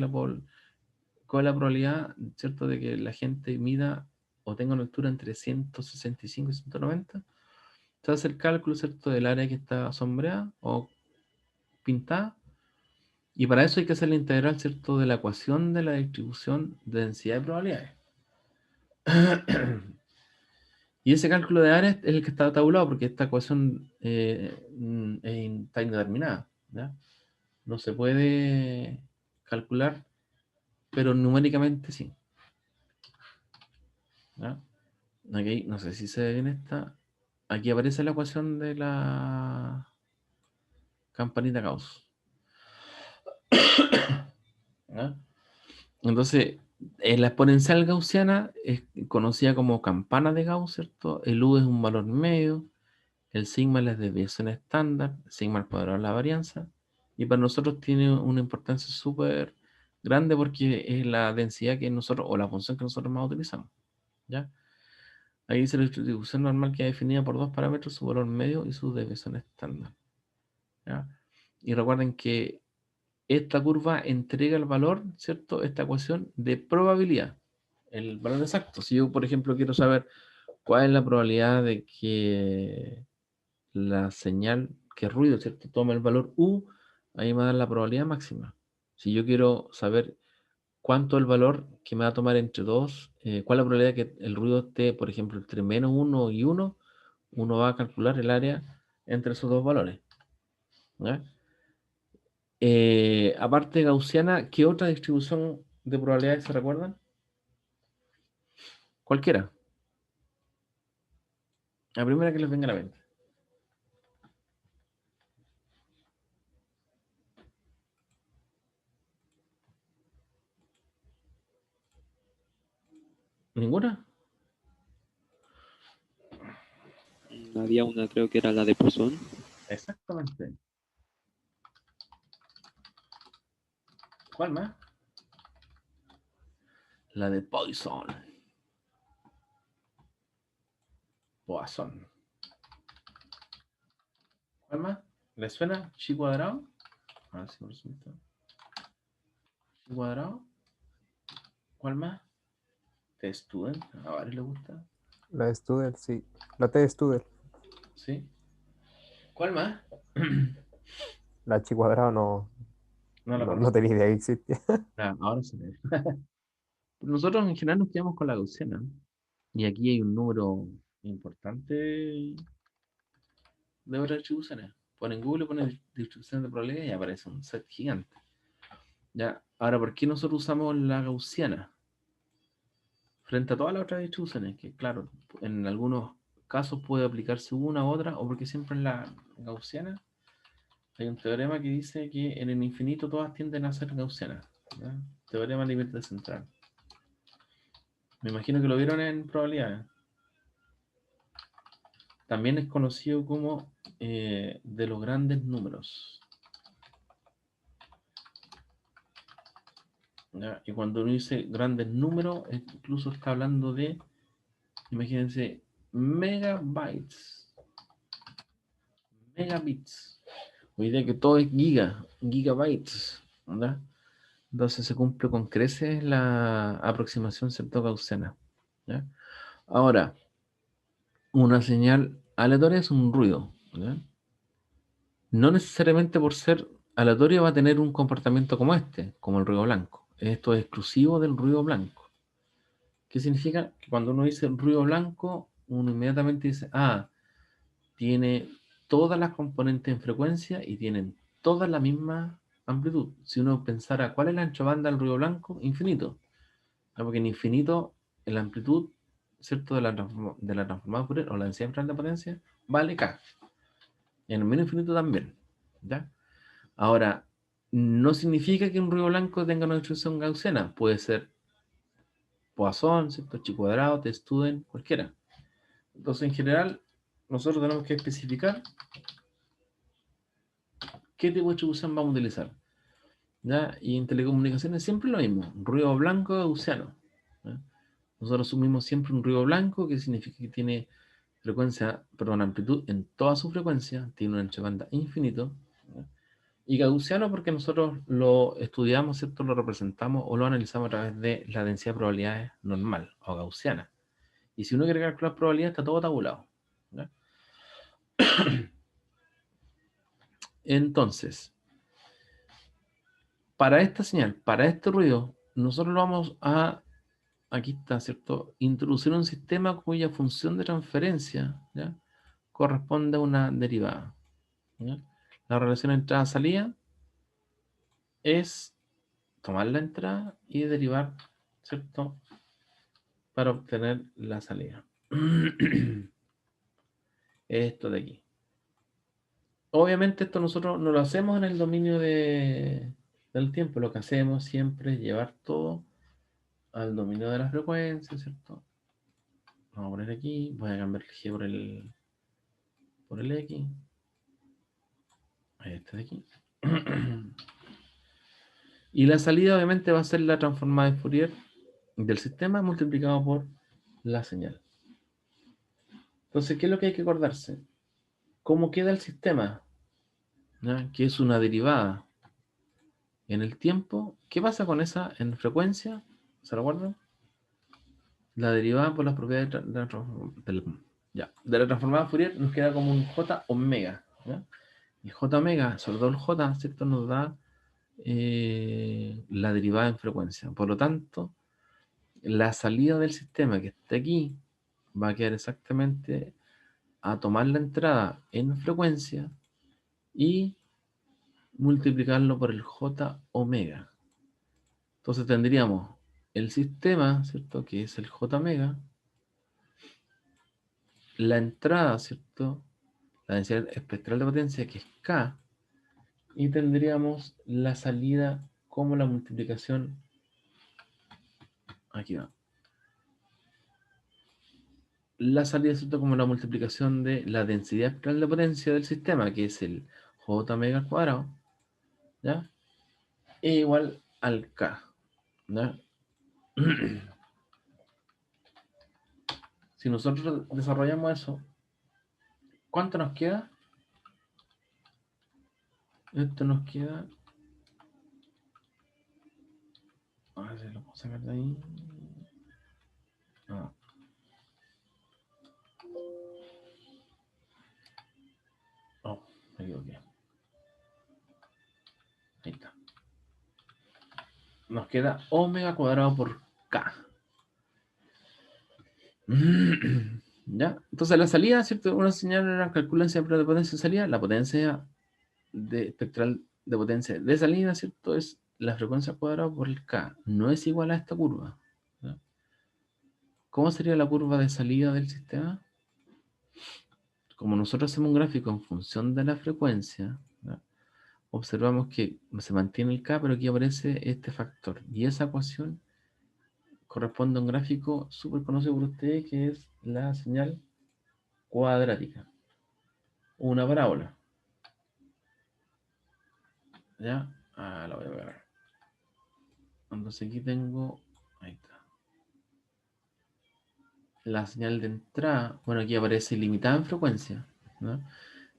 cuál es la probabilidad, ¿cierto?, de que la gente mida o tenga una altura entre 165 y 190? Se hace el cálculo, ¿cierto?, del área que está sombreada o pintada. Y para eso hay que hacer la integral, ¿cierto?, de la ecuación de la distribución de densidad de probabilidades. Y ese cálculo de áreas es el que está tabulado porque esta ecuación está indeterminada. ¿Ya? No se puede calcular, pero numéricamente sí. ¿Ya? Aquí, no sé si se ve bien esta. Aquí aparece la ecuación de la campanita Gauss. ¿Ya? Entonces, la exponencial gaussiana es conocida como campana de Gauss, ¿cierto? El U es un valor medio, el sigma es la desviación estándar, sigma al cuadrado es la varianza, y para nosotros tiene una importancia súper grande porque es la densidad que nosotros, o la función que nosotros más utilizamos, ¿ya? Ahí dice la distribución normal que es definida por dos parámetros, su valor medio y su desviación estándar, ¿ya? Y recuerden que esta curva entrega el valor, ¿cierto? Esta ecuación de probabilidad, el valor exacto. Si yo, por ejemplo, quiero saber cuál es la probabilidad de que la señal, que ruido, ¿cierto?, tome el valor U, ahí me va a dar la probabilidad máxima. Si yo quiero saber cuánto es el valor que me va a tomar entre dos, cuál es la probabilidad de que el ruido esté, por ejemplo, entre -1 y 1, uno va a calcular el área entre esos dos valores. ¿Ya? Aparte de gaussiana, ¿qué otra distribución de probabilidades se recuerdan? Cualquiera. La primera que les venga a la mente. ¿Ninguna? Había una, creo que era la de Poisson. Exactamente. ¿Cuál más? La de Poisson. Poisson. ¿Cuál más? ¿Le suena? ¿Chi cuadrado? A ver si me resulta. ¿Chi cuadrado? ¿Cuál más? ¿T-student? ¿A varios le gusta? La de Studel, sí. La T de Studel. ¿Sí? ¿Cuál más? La H cuadrado no, No la no conozco. tenía idea que existía. Ah, ahora se ve. Nosotros en general nos quedamos con la gaussiana. Y aquí hay un número importante de otras distribuciones. Ponen Google, ponen distribuciones de probabilidad y aparece un set gigante. Ya, ahora, ¿por qué nosotros usamos la gaussiana frente a todas las otras distribuciones? Que claro, en algunos casos puede aplicarse una u otra, o porque siempre en la gaussiana hay un teorema que dice que en el infinito todas tienden a ser gaussianas. ¿Ya? Teorema límite central. Me imagino que lo vieron en probabilidades. También es conocido como de los grandes números. ¿Ya? Y cuando uno dice grandes números, incluso está hablando de, imagínense, megabytes, megabits. Hoy día que todo es gigabytes, ¿verdad? Entonces se cumple con creces la aproximación gaussiana, ¿ya? Ahora, una señal aleatoria es un ruido, ¿ya? No necesariamente por ser aleatoria va a tener un comportamiento como este, como el ruido blanco. Esto es exclusivo del ruido blanco. ¿Qué significa? Que cuando uno dice ruido blanco, uno inmediatamente dice, tiene todas las componentes en frecuencia y tienen toda la misma amplitud. Si uno pensara, ¿cuál es la ancho banda del ruido blanco? Infinito. ¿No? Porque en infinito, la amplitud, ¿cierto? De la transformada Fourier o la densidad integral de potencia, vale K. Y en el menos infinito también. ¿Ya? Ahora, no significa que un ruido blanco tenga una distribución gaussiana. Puede ser Poisson, ¿cierto? Chi cuadrado, T student, cualquiera. Entonces, en general, nosotros tenemos que especificar qué tipo de distribución vamos a utilizar. ¿Ya? Y en telecomunicaciones siempre lo mismo, ruido blanco gaussiano. ¿Ya? Nosotros asumimos siempre un ruido blanco, que significa que tiene amplitud en toda su frecuencia, tiene un ancho de banda infinito. ¿Ya? Y gaussiano porque nosotros lo estudiamos, ¿cierto? Lo representamos o lo analizamos a través de la densidad de probabilidades normal o gaussiana. Y si uno quiere calcular probabilidades, está todo tabulado. ¿Ya? Entonces, para esta señal, para este ruido, nosotros lo vamos a, aquí está, ¿cierto? Introducir un sistema cuya función de transferencia, ¿ya? Corresponde a una derivada. ¿Ya? La relación entrada-salida es tomar la entrada y derivar, ¿cierto? Para obtener la salida. Esto de aquí. Obviamente esto nosotros no lo hacemos en el dominio del tiempo. Lo que hacemos siempre es llevar todo al dominio de la frecuencia, ¿cierto? Vamos a poner aquí. Voy a cambiar el G por el X. Este de aquí. Y la salida obviamente va a ser la transformada de Fourier del sistema multiplicado por la señal. Entonces, ¿qué es lo que hay que acordarse? ¿Cómo queda el sistema? ¿Ya? Que es una derivada en el tiempo. ¿Qué pasa con esa en frecuencia? ¿Se recuerdan? La derivada por las propiedades de la transformada Fourier nos queda como un J omega. ¿Ya? Y J omega, sobre todo el J, ¿cierto? Nos da la derivada en frecuencia. Por lo tanto, la salida del sistema que está aquí va a quedar exactamente a tomar la entrada en frecuencia y multiplicarlo por el J omega. Entonces tendríamos el sistema, ¿cierto? Que es el J omega, la entrada, ¿cierto? La densidad espectral de potencia, que es K, y tendríamos la salida como la multiplicación, aquí va, la salida, ¿cierto? Como la multiplicación de la densidad espectral de potencia del sistema, que es el J omega al cuadrado, ¿ya? E igual al K, ¿ya? Si nosotros desarrollamos eso, ¿cuánto nos queda? Esto nos queda. A ver si lo puedo sacar de ahí. No. Oh, me equivoqué. Ahí está. Nos queda omega cuadrado por K. ¿Ya? Entonces la salida, ¿cierto? Una señal era calculan siempre de potencia de salida. La potencia espectral de potencia de salida, ¿cierto? Es la frecuencia cuadrada por el K. No es igual a esta curva. ¿Ya? ¿Cómo sería la curva de salida del sistema? Como nosotros hacemos un gráfico en función de la frecuencia, ¿ya? Observamos que se mantiene el K, pero aquí aparece este factor. Y esa ecuación corresponde a un gráfico súper conocido por ustedes, que es la señal cuadrática, una parábola. ¿Ya? La voy a ver. Entonces aquí tengo, ahí está, la señal de entrada. Bueno, aquí aparece ilimitada en frecuencia, ¿no?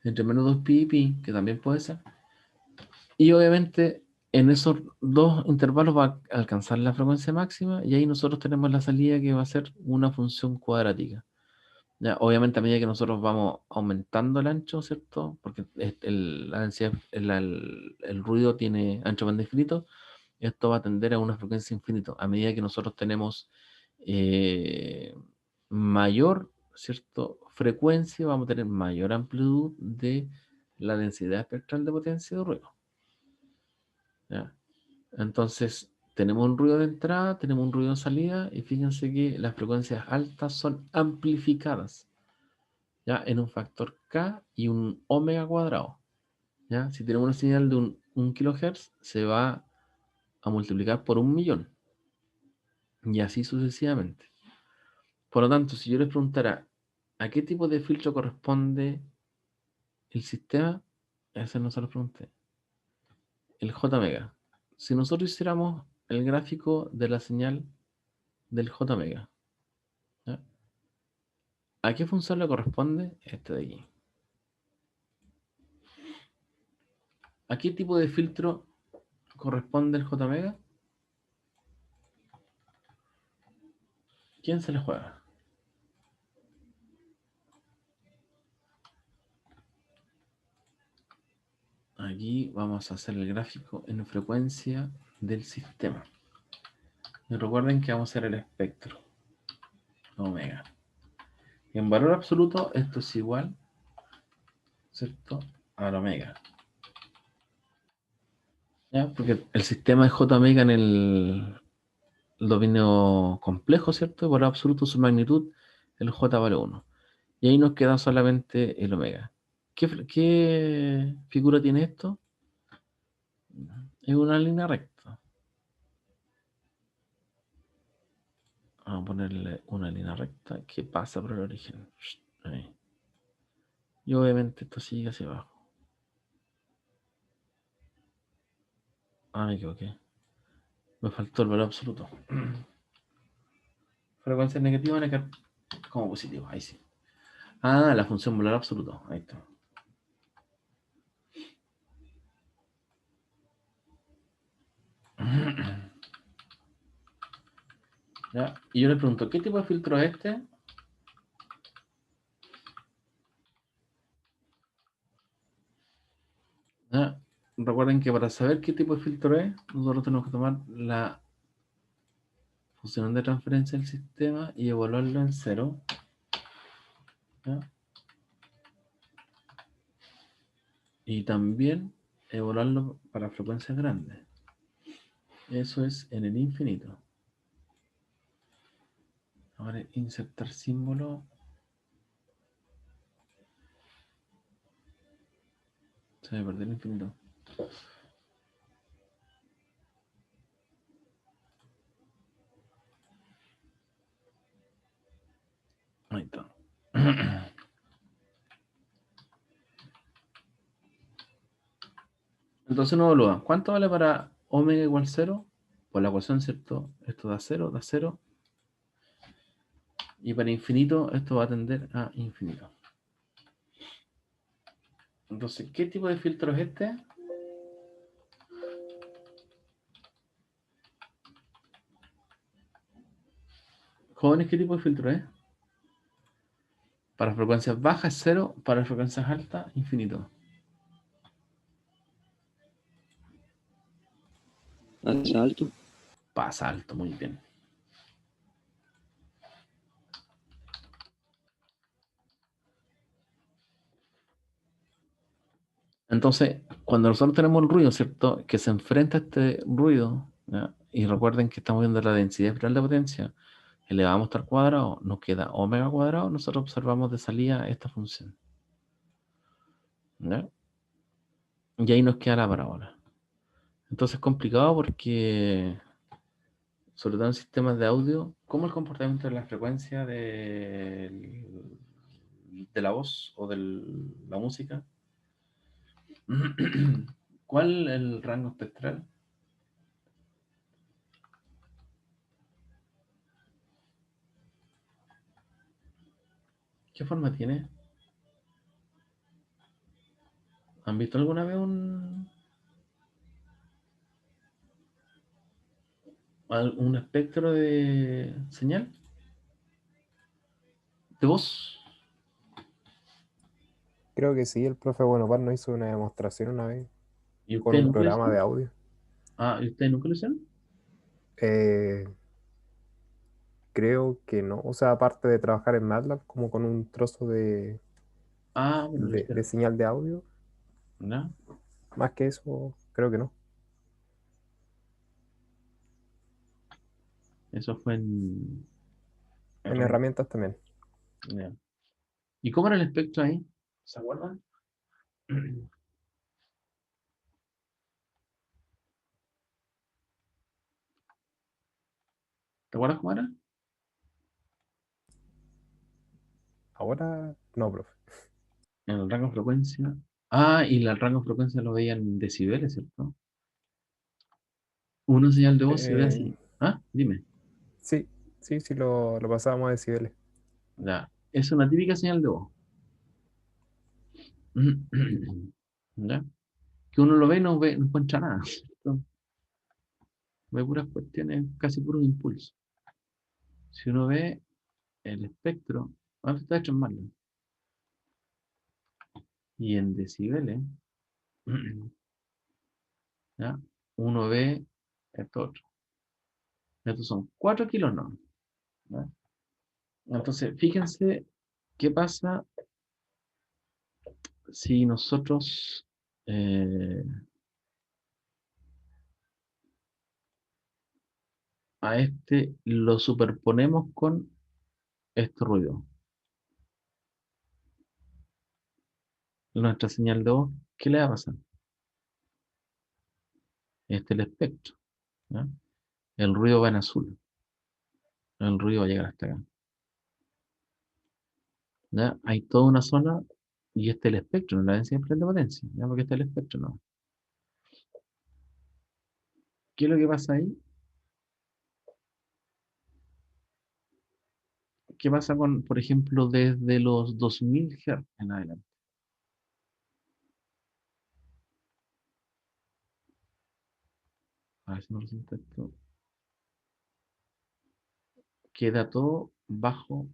Entre menos 2 pi y pi, que también puede ser. Y obviamente en esos dos intervalos va a alcanzar la frecuencia máxima, y ahí nosotros tenemos la salida, que va a ser una función cuadrática. Ya, obviamente a medida que nosotros vamos aumentando el ancho, ¿cierto? Porque la densidad, el ruido tiene ancho banda infinito, esto va a tender a una frecuencia infinita. A medida que nosotros tenemos eh, mayor, ¿cierto? Frecuencia, vamos a tener mayor amplitud de la densidad espectral de potencia de ruido. ¿Ya? Entonces, tenemos un ruido de entrada, tenemos un ruido de salida, y fíjense que las frecuencias altas son amplificadas, ¿ya? En un factor K y un omega cuadrado, ¿ya? Si tenemos una señal de un kilohertz, se va a multiplicar por 1.000.000, y así sucesivamente. Por lo tanto, si yo les preguntara a qué tipo de filtro corresponde el sistema, ese no se lo pregunté, el J-Mega. Si nosotros hiciéramos el gráfico de la señal del J-Mega, ¿ya? ¿A qué función le corresponde este de aquí? ¿A qué tipo de filtro corresponde el J-Mega? ¿Quién se le juega? Aquí vamos a hacer el gráfico en frecuencia del sistema. Y recuerden que vamos a hacer el espectro omega. En valor absoluto, esto es igual, ¿cierto?, al omega. ¿Ya? Porque el sistema es J omega en el dominio complejo, ¿cierto? Valor absoluto, su magnitud, el J vale 1. Y ahí nos queda solamente el omega. ¿Qué figura tiene esto? Es una línea recta. Vamos a ponerle una línea recta que pasa por el origen. Ahí. Y obviamente esto sigue hacia abajo. Me equivoqué. Me faltó el valor absoluto. Frecuencia negativa como positivo. Ahí sí. La función valor absoluto. Ahí está. ¿Ya? Y yo le pregunto, ¿qué tipo de filtro es este? ¿Ya? Recuerden que para saber qué tipo de filtro es, nosotros tenemos que tomar la función de transferencia del sistema y evaluarlo en 0. ¿Ya? Y también evaluarlo para frecuencias grandes. Eso es en el infinito. Ahora insertar símbolo. Se me perdió el infinito. Ahí está. Entonces uno evalúa. ¿Cuánto vale para omega igual 0? Por la ecuación, ¿cierto? Esto da 0, da 0. Y para infinito, esto va a tender a infinito. Entonces, ¿qué tipo de filtro es este? Jóvenes, ¿qué tipo de filtro es? Para frecuencias bajas, 0. Para frecuencias altas, infinito. Pasa alto. Pasa alto, muy bien. Entonces, cuando nosotros tenemos el ruido, ¿cierto?, que se enfrenta a este ruido, ¿ya? Y recuerden que estamos viendo la densidad espectral de potencia, elevamos hasta el cuadrado, nos queda omega cuadrado, nosotros observamos de salida esta función, ¿ya? Y ahí nos queda la parábola. Entonces es complicado porque sobre todo en sistemas de audio, cómo el comportamiento de la frecuencia de la voz o de la música. ¿Cuál es el rango espectral? ¿Qué forma tiene? ¿Han visto alguna vez un espectro de señal de voz? Creo que sí, el profe Bonopar nos hizo una demostración una vez ¿Y con ustedes un nunca lo programa de hicieron? audio. Ah, ¿y ustedes nunca lo hicieron? Eh, Creo que no. O sea, aparte de trabajar en MATLAB, como con un trozo Ah, bueno, lo de hicieron. señal de audio, ¿No? más que eso, creo que no. Eso fue en En herramientas. herramientas también. Ya. ¿Y cómo era el espectro ahí? ¿Se acuerdan? ¿Te acuerdas cómo era? Ahora no, profe. En el rango de frecuencia. Ah, y el rango de frecuencia lo veían en decibeles, ¿cierto? Una señal de voz se ve Eh, así. Ah, dime. sí, sí, lo pasábamos a decibeles. Ya. Es una típica señal de voz. ¿Ya? Que uno lo ve y no ve, no encuentra nada, ¿cierto? Ve puras cuestiones, casi puros impulsos. Si uno ve el espectro, ahora está hecho en Marley, y en decibeles, ¿ya? Uno ve esto otro. Estos son 4 kilos, no. ¿Ya? Entonces, fíjense qué pasa si nosotros a este lo superponemos con este ruido. Nuestra señal de voz, ¿qué le va a pasar? Este es el espectro. ¿Ya? El ruido va en azul. El ruido va a llegar hasta acá. ¿Ya? Hay toda una zona y este es el espectro, no la densidad de potencia, ¿ya? Porque este es el espectro, no. ¿Qué es lo que pasa ahí? ¿Qué pasa con, por ejemplo, desde los 2000 Hz en adelante? A ver si me resulta esto. Queda todo bajo.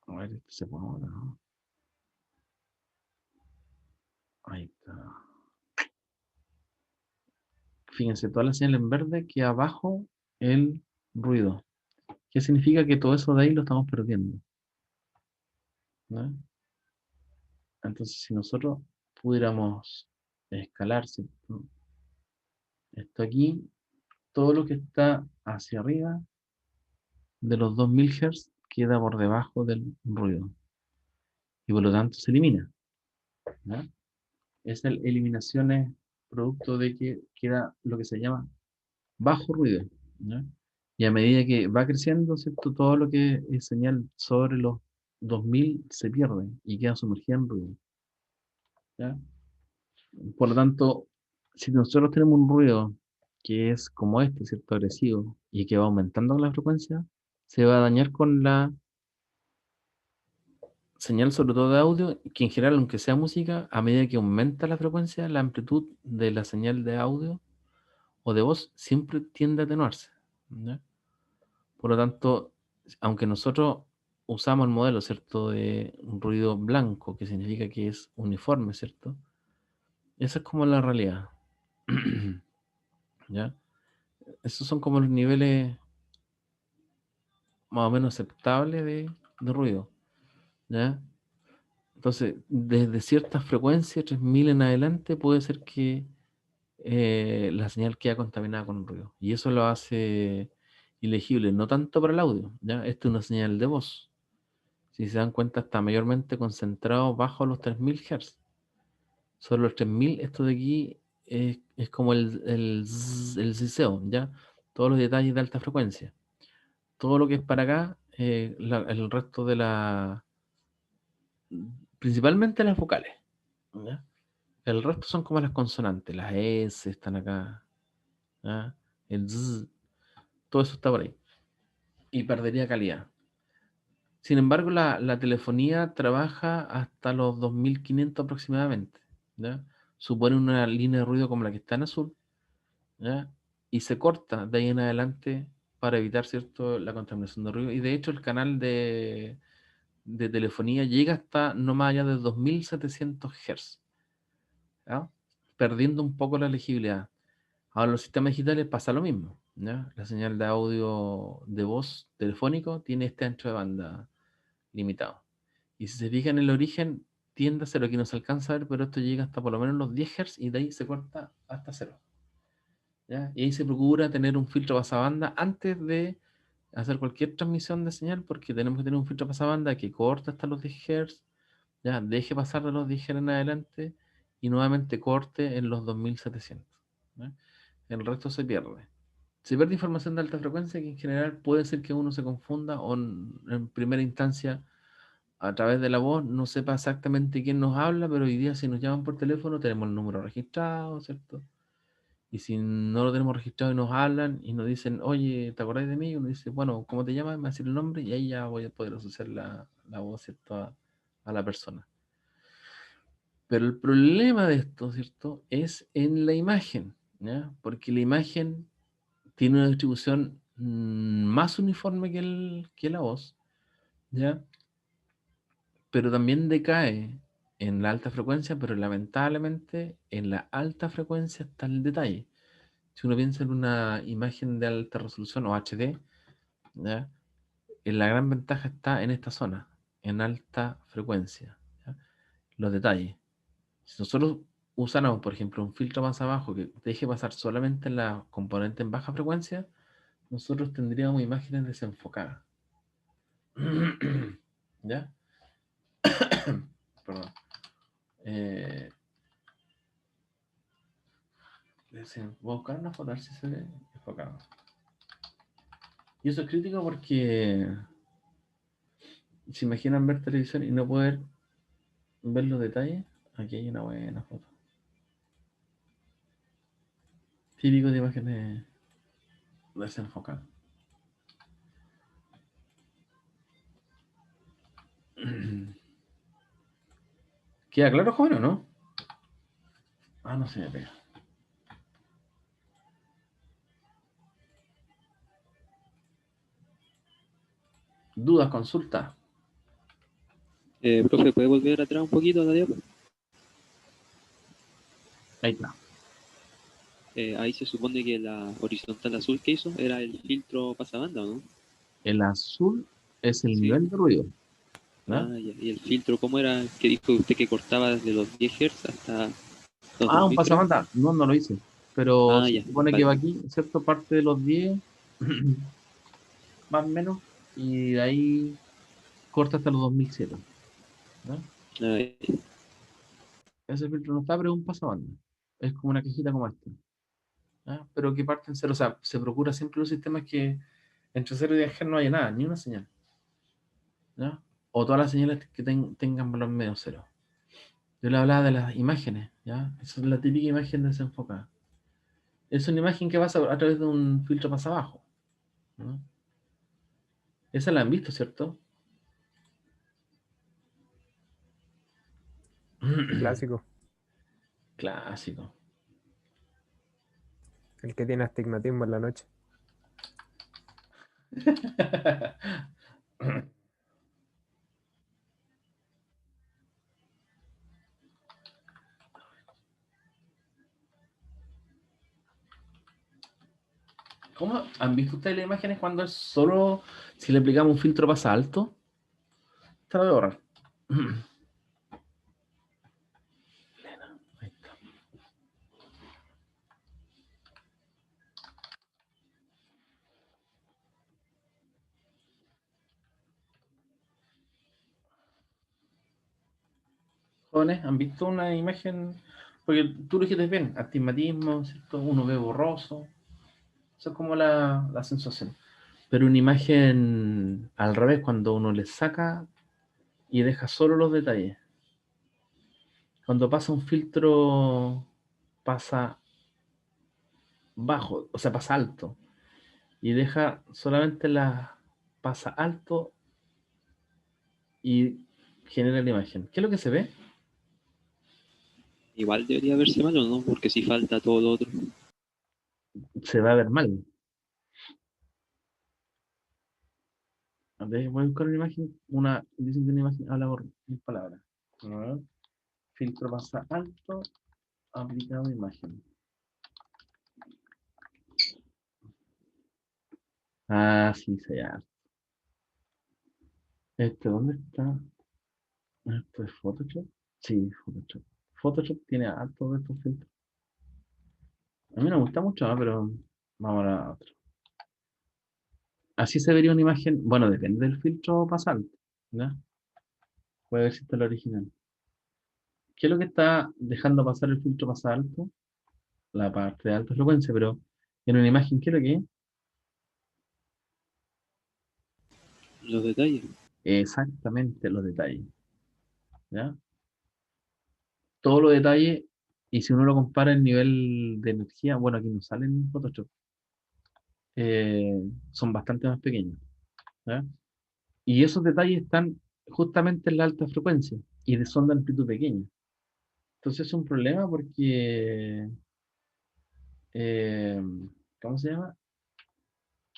A ver, esto se pone ahora, ¿no? Ahí está. Fíjense, toda la señal en verde queda abajo el ruido. ¿Qué significa que todo eso de ahí lo estamos perdiendo? ¿No? Entonces, si nosotros pudiéramos escalar, ¿cierto? Esto aquí, todo lo que está hacia arriba de los 2000 Hz queda por debajo del ruido y por lo tanto se elimina. ¿Ya? Esa eliminación es producto de que queda lo que se llama bajo ruido. ¿Ya? Y a medida que va creciendo, ¿cierto? Todo lo que es señal sobre los 2000 se pierde y queda sumergida en ruido. ¿Ya? Por lo tanto, si nosotros tenemos un ruido que es como este, ¿cierto? Agresivo y que va aumentando con la frecuencia, se va a dañar con la señal, sobre todo de audio, que en general, aunque sea música, a medida que aumenta la frecuencia, la amplitud de la señal de audio o de voz siempre tiende a atenuarse. ¿Ya? Por lo tanto, aunque nosotros usamos el modelo, ¿cierto? De un ruido blanco, que significa que es uniforme, ¿cierto? Esa es como la realidad. ¿Ya? Esos son como los niveles más o menos aceptables de ruido. ¿Ya? Entonces, desde ciertas frecuencias, 3000 en adelante, puede ser que la señal queda contaminada con ruido. Y eso lo hace ilegible, no tanto para el audio. ¿Ya? Esto es una señal de voz. Si se dan cuenta, está mayormente concentrado bajo los 3000 Hz. Sobre los 3000, esto de aquí es como el zzzz, el siseo, ¿ya? todos los detalles de alta frecuencia. Todo lo que es para acá, el resto de principalmente las vocales, ¿ya? El resto son como las consonantes, las S están acá, ¿ya? El Z, todo eso está por ahí. Y perdería calidad. Sin embargo, la telefonía trabaja hasta los 2500 aproximadamente, ¿ya? Supone una línea de ruido como la que está en azul, ¿ya? Y se corta de ahí en adelante para evitar, ¿cierto?, la contaminación de ruido. Y de hecho el canal de telefonía llega hasta no más allá de 2700 Hz, ¿ya? Perdiendo un poco la legibilidad. Ahora, en los sistemas digitales pasa lo mismo, ¿ya? La señal de audio de voz telefónico tiene este ancho de banda limitado. Y si se fijan en el origen, tiende a cero. Aquí no se alcanza a ver, pero esto llega hasta por lo menos los 10 Hz y de ahí se corta hasta cero, ¿ya? Y ahí se procura tener un filtro pasabanda antes de hacer cualquier transmisión de señal, porque tenemos que tener un filtro pasabanda que corte hasta los 10 Hz, ya deje pasar de los 10 Hz en adelante y nuevamente corte en los 2700, ¿ya? El resto se pierde. Se pierde información de alta frecuencia que en general puede ser que uno se confunda o en primera instancia a través de la voz no sepa exactamente quién nos habla, pero hoy día si nos llaman por teléfono tenemos el número registrado, ¿cierto? Y si no lo tenemos registrado y nos hablan y nos dicen, oye, ¿te acordás de mí? Y uno dice, bueno, ¿cómo te llamas? Me va a decir el nombre y ahí ya voy a poder asociar la voz, ¿cierto?, a la persona. Pero el problema de esto, ¿cierto?, es en la imagen, ¿ya? Porque la imagen tiene una distribución más uniforme que la voz, ¿ya? Pero también decae en la alta frecuencia, pero lamentablemente en la alta frecuencia está el detalle. Si uno piensa en una imagen de alta resolución o HD, ¿ya?, la gran ventaja está en esta zona, en alta frecuencia, ¿ya? Los detalles. Si nosotros usáramos, por ejemplo, un filtro más abajo que deje pasar solamente la componente en baja frecuencia, nosotros tendríamos imágenes desenfocadas. ¿Ya? Perdón. Eh, Voy a buscar una foto a ver si se ve enfocado. Y eso es crítico porque se imaginan ver televisión y no poder ver los detalles. Aquí hay una buena foto. Típico de imágenes desenfocadas. ¿Queda claro, joven, o no? Ah, no se me pega. Dudas, consultas. Profe, ¿puede volver atrás un poquito, Nadia? Ahí está. Ahí se supone que la horizontal azul que hizo era el filtro pasabanda, ¿o no? El azul es el Sí. nivel de ruido, ¿no? Ah, ya. ¿Y el filtro cómo era que dijo usted que cortaba desde los 10 Hz hasta los Ah, un 2000, creo? pasamanda. No, no lo hice. Pero Ah, se ya, supone que vale. va aquí, ¿cierto? Parte de los 10, más o menos, y de ahí corta hasta los 2007, ¿no? Ah, ya. Ese filtro no está, pero es un pasamanda. Es como una cajita como esta, ¿ya? Pero que parte en cero. O sea, se procura siempre los sistemas que entre 0 y 10 Hz no haya nada, ni una señal, ¿ya? O todas las señales que tengan valor medio cero. Yo le hablaba de las imágenes, ¿ya? Esa es la típica imagen desenfocada. Es una imagen que pasa a través de un filtro pasa abajo, ¿no? Esa la han visto, ¿cierto? Clásico. Clásico. El que tiene astigmatismo en la noche. ¿Cómo han visto ustedes las imágenes cuando es solo si le aplicamos un filtro pasa alto? Te lo voy a borrar. Ahí está. Jóvenes, ¿han visto una imagen? Porque tú lo dijiste bien, astigmatismo, ¿cierto? Uno ve borroso. Eso es como la sensación. Pero una imagen al revés, cuando uno le saca y deja solo los detalles. Cuando pasa un filtro, pasa bajo, o sea, pasa alto. Y deja solamente pasa alto y genera la imagen. ¿Qué es lo que se ve? Igual debería verse mal o no, porque si falta todo lo otro. Se va a ver mal. A ver, voy a buscar una imagen. Dicen que una imagen habla por mis palabras. A ver. Filtro pasa alto, aplicado imagen. Ah, sí, se ya. ¿Dónde está? ¿Esto es Photoshop? Sí, Photoshop. Photoshop tiene alto de estos filtros. A mí no me gusta mucho, pero vamos a la otra. Así se vería una imagen. Bueno, depende del filtro pasa alto. ¿Ya? Puede ver si está el original. ¿Qué es lo que está dejando pasar el filtro pasa alto? La parte de alta frecuencia, pero en una imagen, ¿qué es lo que es? Los detalles. Exactamente los detalles. ¿Ya? Todos los detalles, y si uno lo compara en nivel de energía, bueno, aquí no sale en Photoshop, son bastante más pequeños. ¿Ya? Y esos detalles están justamente en la alta frecuencia y son de amplitud pequeña. Entonces es un problema porque, eh, ¿cómo se llama?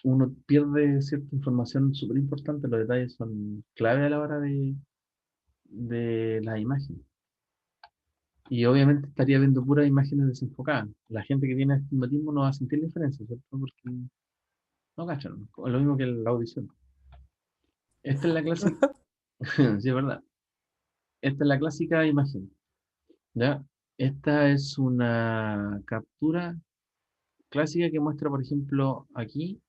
Uno pierde cierta información súper importante, los detalles son clave a la hora de la imagen. Y obviamente estaría viendo puras imágenes desenfocadas. La gente que tiene astigmatismo no va a sentir la diferencia, ¿cierto? Porque no cachan, es lo mismo que la audición. Esta es la clásica, sí, es verdad. Esta es la clásica imagen, ¿ya? Esta es una captura clásica que muestra, por ejemplo, aquí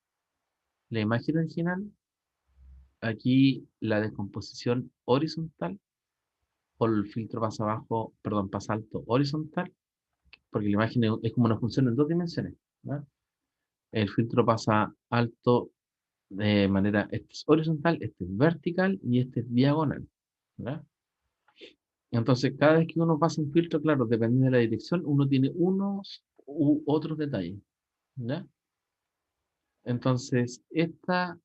la imagen original, aquí la descomposición horizontal, o el filtro pasa abajo, perdón, pasa alto horizontal, porque la imagen es como una función en dos dimensiones, ¿ya? El filtro pasa alto de manera, este es horizontal, este es vertical y este es diagonal, ¿ya? Entonces, cada vez que uno pasa un filtro, claro, dependiendo de la dirección, uno tiene unos u otros detalles, ¿ya? Entonces, esta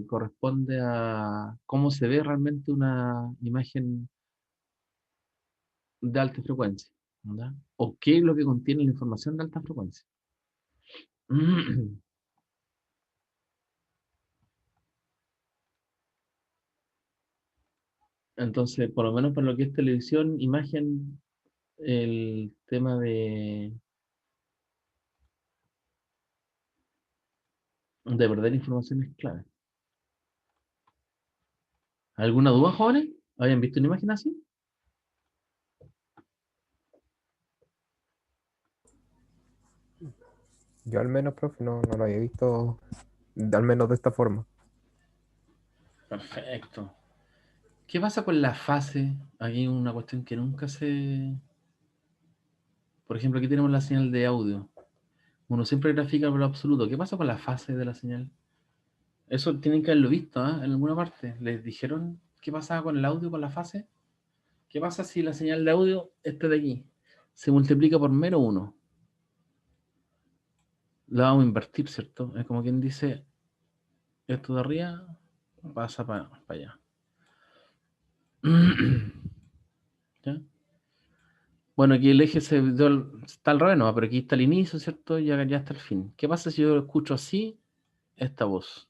corresponde a cómo se ve realmente una imagen de alta frecuencia, ¿ya? O qué es lo que contiene la información de alta frecuencia. Entonces, por lo menos para lo que es televisión, imagen, el tema de perder información es clave. ¿Alguna duda, jóvenes? ¿Habían visto una imagen así? Yo al menos, profe, no lo había visto, al menos de esta forma. Perfecto. ¿Qué pasa con la fase? Aquí hay una cuestión que nunca se... Por ejemplo, aquí tenemos la señal de audio. Uno siempre grafica por lo absoluto. ¿Qué pasa con la fase de la señal? Eso tienen que haberlo visto, ¿ah? En alguna parte. ¿Les dijeron qué pasaba con el audio, con la fase? ¿Qué pasa si la señal de audio, este de aquí, se multiplica por mero uno? La vamos a invertir, ¿cierto? Es como quien dice, esto de arriba pasa para allá. ¿Ya? Bueno, aquí el eje está al revés, ¿no? Pero aquí está el inicio, ¿cierto? Y ya está el fin. ¿Qué pasa si yo escucho así esta voz?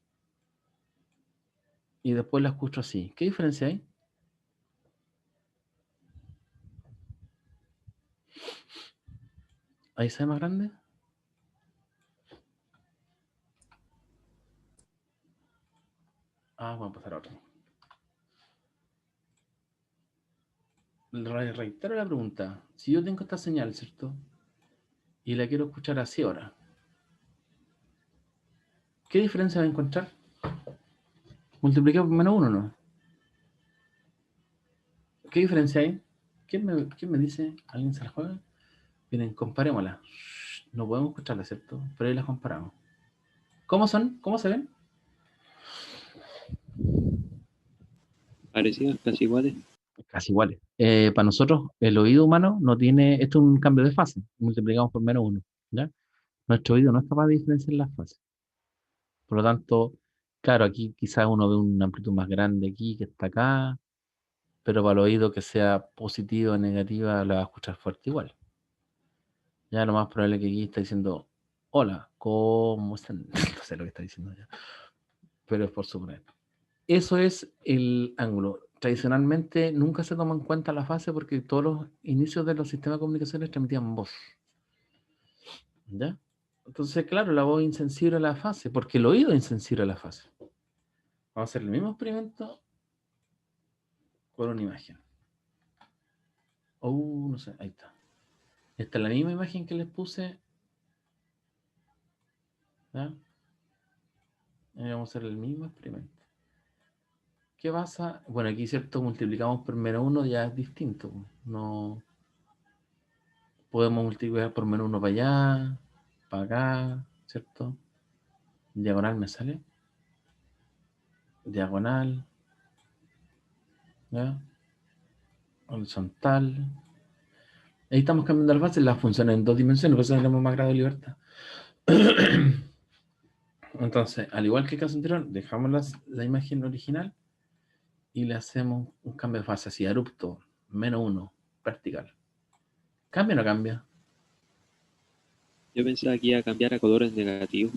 Y después la escucho así. ¿Qué diferencia hay? ¿Ahí se ve más grande? Ah, vamos a pasar a otro. Reitero la pregunta. Si yo tengo esta señal, ¿cierto? Y la quiero escuchar así ahora. ¿Qué diferencia va a encontrar? Multipliqué por menos uno, ¿no? ¿Qué diferencia hay? ¿Quién me dice? ¿Alguien se la juega? Miren, comparémosla. No podemos escucharla, ¿cierto? Pero ahí las comparamos. ¿Cómo son? ¿Cómo se ven? Parecidas, casi iguales. Casi iguales. Para nosotros, el oído humano no tiene, esto es un cambio de fase, multiplicamos por menos uno, ¿ya? Nuestro oído no es capaz de diferenciar las fases. Por lo tanto, claro, aquí quizás uno ve una amplitud más grande aquí que está acá, pero para el oído que sea positiva o negativa la va a escuchar fuerte igual. Ya lo más probable es que aquí está diciendo, hola, ¿cómo están? No sé lo que está diciendo ya, pero es por suponer. Eso es el ángulo. Tradicionalmente nunca se toma en cuenta la fase porque todos los inicios de los sistemas de comunicaciones transmitían voz. ¿Ya? Entonces, claro, la voz es insensible a la fase, porque el oído es insensible a la fase. Vamos a hacer el mismo experimento con una imagen. No sé, ahí está. Esta es la misma imagen que les puse. ¿Ya? Y vamos a hacer el mismo experimento. ¿Qué pasa? Bueno, aquí, ¿cierto? Multiplicamos por menos uno, ya es distinto. No podemos multiplicar por menos uno para allá, para acá, ¿cierto? Diagonal me sale. Diagonal. ¿Ya? Horizontal. Ahí estamos cambiando las bases, las funciones en dos dimensiones, por eso tenemos más grado de libertad. Entonces, al igual que el caso anterior, dejamos la imagen original y le hacemos un cambio de fase así, abrupto, menos uno, vertical. ¿Cambia o no cambia? Yo pensaba que iba a cambiar a colores negativos.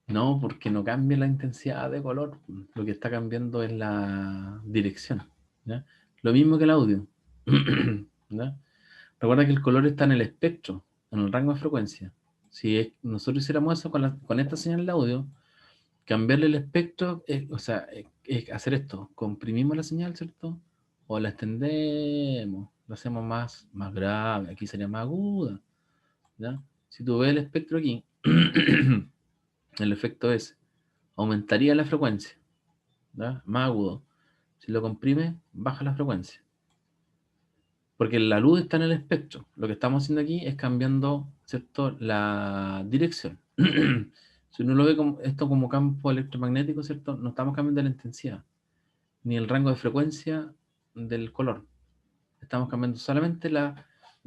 No, porque no cambia la intensidad de color. Lo que está cambiando es la dirección. ¿Ya? Lo mismo que el audio. ¿Ya? Recuerda que el color está en el espectro, en el rango de frecuencia. Si nosotros hiciéramos eso con esta señal de audio, cambiarle el espectro, es hacer esto, comprimimos la señal, ¿cierto? O la extendemos, la hacemos más grave, aquí sería más aguda, ¿ya? Si tú ves el espectro aquí, el efecto es, aumentaría la frecuencia, ¿ya? Más agudo. Si lo comprime, baja la frecuencia. Porque la luz está en el espectro. Lo que estamos haciendo aquí es cambiando, ¿cierto?, la dirección. Si uno lo ve esto como campo electromagnético, ¿cierto? No estamos cambiando la intensidad, ni el rango de frecuencia del color. Estamos cambiando solamente lo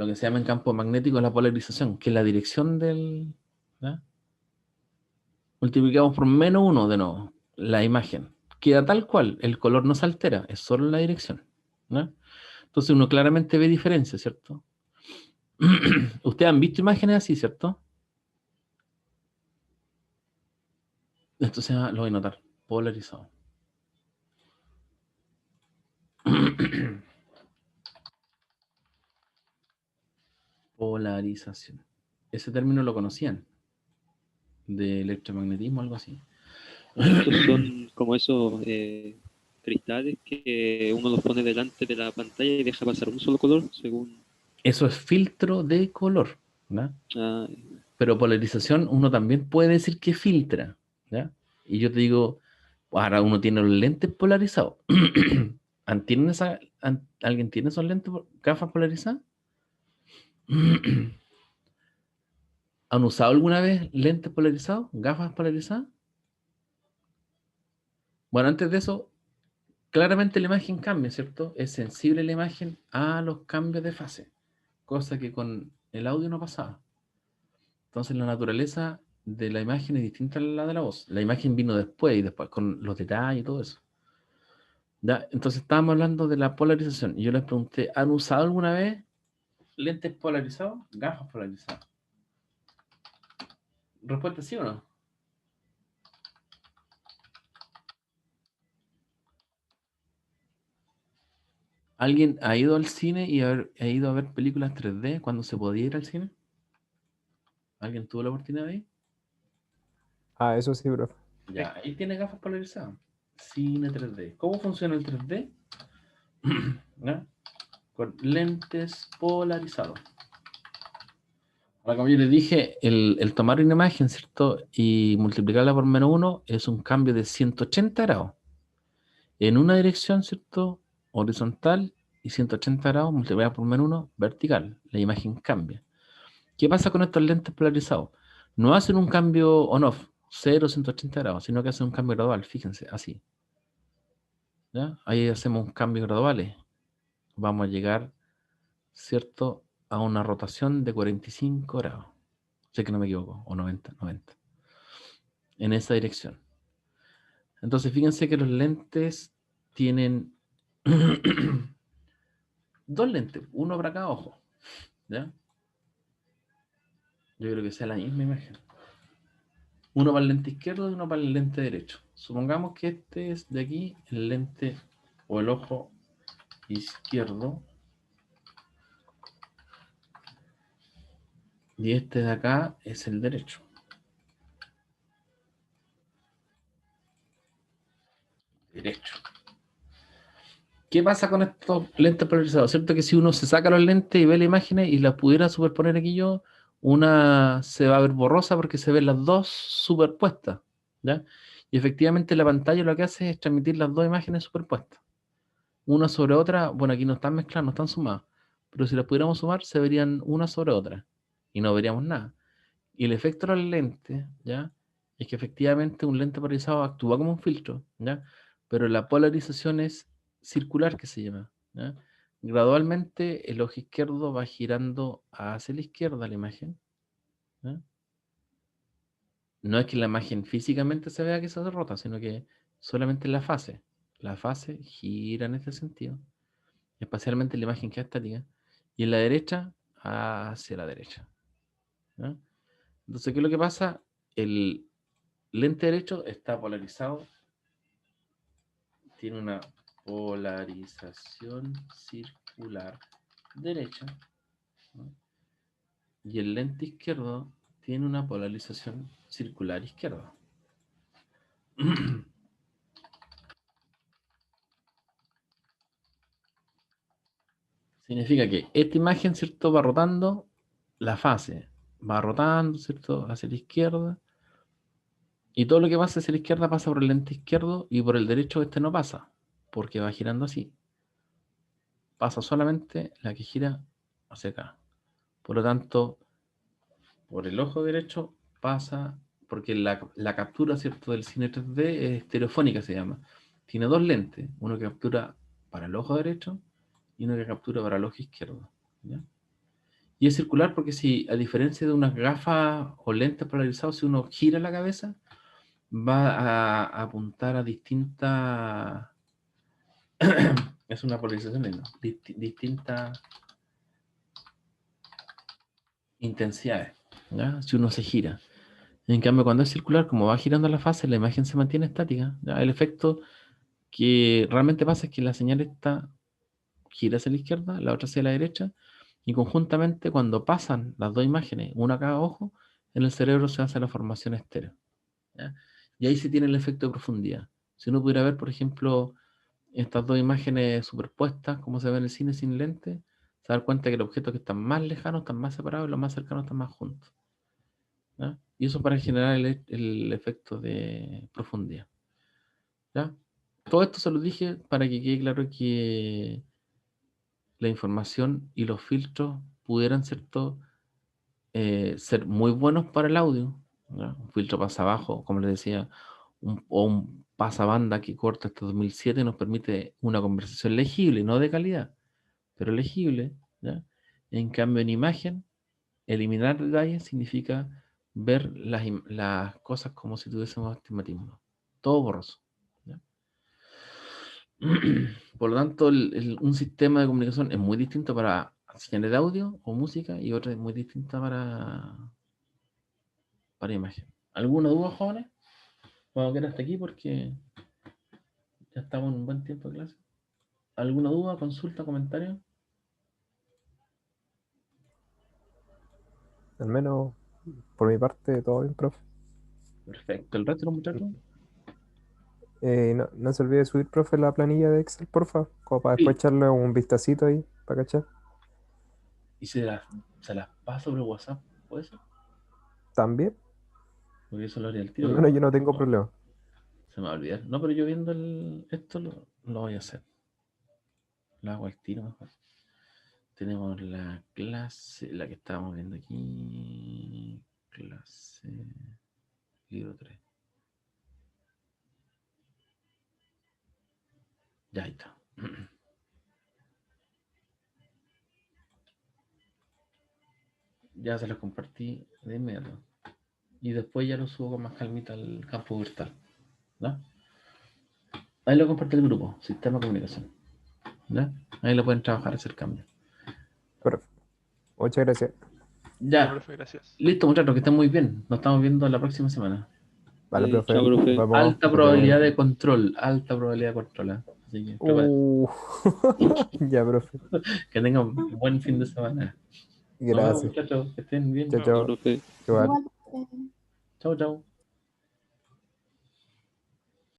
que se llama en campo magnético la polarización, que es la dirección del... ¿ya? Multiplicamos por menos uno de nuevo la imagen. Queda tal cual, el color no se altera, es solo la dirección. ¿Ya? Entonces uno claramente ve diferencia, ¿cierto? Ustedes han visto imágenes así, ¿cierto? Esto lo voy a notar, polarizado. Polarización. Ese término lo conocían, de electromagnetismo, algo así. Estos son como esos cristales que uno los pone delante de la pantalla y deja pasar un solo color según... Eso es filtro de color, ¿no? Ah, Pero polarización uno también puede decir que filtra, ¿ya? Y yo te digo, ahora uno tiene los lentes polarizados. ¿Alguien tiene esos lentes, gafas polarizadas? ¿Han usado alguna vez lentes polarizados, gafas polarizadas? Bueno, antes de eso, claramente la imagen cambia, ¿cierto? Es sensible la imagen a los cambios de fase, cosa que con el audio no pasaba. Entonces la naturaleza de la imagen es distinta a la de la voz. La imagen vino después y después con los detalles y todo eso. ¿Ya? Entonces estábamos hablando de la polarización y yo les pregunté, ¿han usado alguna vez lentes polarizados? Gafas polarizadas. Respuesta sí o no. ¿Alguien ha ido al cine y ha ido a ver películas 3D cuando se podía ir al cine? ¿Alguien tuvo la oportunidad de ir? Ah, eso sí, profe. Ya, ahí tiene gafas polarizadas. Cine 3D. ¿Cómo funciona el 3D? ¿Ya? Con lentes polarizados. Ahora, como yo les dije, el tomar una imagen, ¿cierto? Y multiplicarla por menos uno es un cambio de 180 grados. En una dirección, ¿cierto? Horizontal y 180 grados multiplicada por menos uno, vertical. La imagen cambia. ¿Qué pasa con estos lentes polarizados? No hacen un cambio on-off, 0, 180 grados, sino que hace un cambio gradual, fíjense, así. ¿Ya? Ahí hacemos un cambio graduales. Vamos a llegar, ¿cierto?, a una rotación de 45 grados. Sé que no me equivoco, o 90, en esa dirección. Entonces, fíjense que los lentes tienen dos lentes, uno para cada ojo. ¿Ya? Yo creo que sea la misma imagen. Uno para el lente izquierdo y uno para el lente derecho. Supongamos que este es de aquí, el lente o el ojo izquierdo. Y este de acá es el derecho. Derecho. ¿Qué pasa con estos lentes polarizados? ¿Cierto que si uno se saca los lentes y ve las imágenes y las pudiera superponer aquí yo, una se va a ver borrosa porque se ven las dos superpuestas, ¿ya? Y efectivamente la pantalla lo que hace es transmitir las dos imágenes superpuestas. Una sobre otra, bueno, aquí no están mezcladas, no están sumadas, pero si las pudiéramos sumar, se verían una sobre otra y no veríamos nada. Y el efecto de los lentes, ¿ya? Es que efectivamente un lente polarizado actúa como un filtro, ¿ya? Pero la polarización es circular, que se llama, ¿ya? Gradualmente el ojo izquierdo va girando hacia la izquierda la imagen, ¿ya? No es que la imagen físicamente se vea que se rota, sino que solamente la fase. La fase gira en este sentido, espacialmente la imagen queda estática, y en la derecha hacia la derecha, ¿ya? Entonces, ¿qué es lo que pasa? El lente derecho está polarizado, tiene una polarización circular derecha, ¿no? Y el lente izquierdo tiene una polarización circular izquierda. Significa que esta imagen, ¿cierto?, va rotando la fase, va rotando, ¿cierto?, hacia la izquierda, y todo lo que pasa hacia la izquierda pasa por el lente izquierdo y por el derecho este no pasa, porque va girando así. Pasa solamente la que gira hacia acá. Por lo tanto, por el ojo derecho pasa, porque la captura, ¿cierto?, del cine 3D es estereofónica, se llama. Tiene dos lentes, uno que captura para el ojo derecho y uno que captura para el ojo izquierdo, ¿ya? Y es circular porque si, a diferencia de unas gafas o lentes polarizados, si uno gira la cabeza, va a apuntar a distintas... es una polarización, ¿no? Distintas intensidades, ¿ya? Si uno se gira. En cambio, cuando es circular, como va girando la fase, la imagen se mantiene estática, ¿ya? El efecto que realmente pasa es que la señal esta gira hacia la izquierda, la otra hacia la derecha, y conjuntamente cuando pasan las dos imágenes, una a cada ojo, en el cerebro se hace la formación estéreo, ¿ya? Y ahí se tiene el efecto de profundidad. Si uno pudiera ver, por ejemplo, estas dos imágenes superpuestas, como se ve en el cine sin lente, se da cuenta que los objetos que están más lejanos están más separados y los más cercanos están más juntos, ¿ya? Y eso para generar el efecto de profundidad, ¿ya? Todo esto se lo dije para que quede claro que la información y los filtros pudieran, ¿cierto?, ser muy buenos para el audio, ¿ya? Un filtro pasabajo, como les decía, o un pasabanda que corta hasta 2007 nos permite una conversación legible, no de calidad, pero legible, ¿ya? En cambio, en imagen, eliminar detalles significa ver las cosas como si tuviésemos astigmatismo. Todo borroso, ¿ya? Por lo tanto, un sistema de comunicación es muy distinto para señales de audio o música y otro es muy distinta para imagen. ¿Alguna duda, jóvenes? Vamos a quedar hasta aquí porque ya estamos en un buen tiempo de clase. ¿Alguna duda, consulta, comentario? Al menos por mi parte, todo bien, profe. Perfecto. ¿El resto de los muchachos? No se olvide subir, profe, la planilla de Excel, porfa, como para después Sí. echarle un vistacito ahí, para cachar. Y se las paso por WhatsApp, ¿puede ser? También, Porque eso lo haría el al tiro. menos yo no tengo No, problema. se me va a olvidar. No, pero yo viendo esto lo voy a hacer. Lo hago al tiro mejor. Tenemos la clase, la que estábamos viendo aquí. Clase Libro 3. Ya ahí está. Ya se lo compartí de inmediato. Y después ya lo subo con más calmita al campo virtual. ¿No? Ahí lo compartí el grupo, Sistema de Comunicación. ¿Ya? Ahí lo pueden trabajar, hacer cambio. Perfecto. Muchas gracias. Ya, Ya. profe, gracias. Listo, muchachos, que estén muy bien. Nos estamos viendo la próxima semana. Vale, profe. Chao, profe. Nos vemos. Alta Que esté probabilidad bien. de control. Alta probabilidad de control. Así que prepárense. Ya, profe. Que tengan un buen fin de semana. Nos vemos, Gracias. muchachos. Que estén bien. Chao, Chao, chao. profe. Igual. Chau, chau.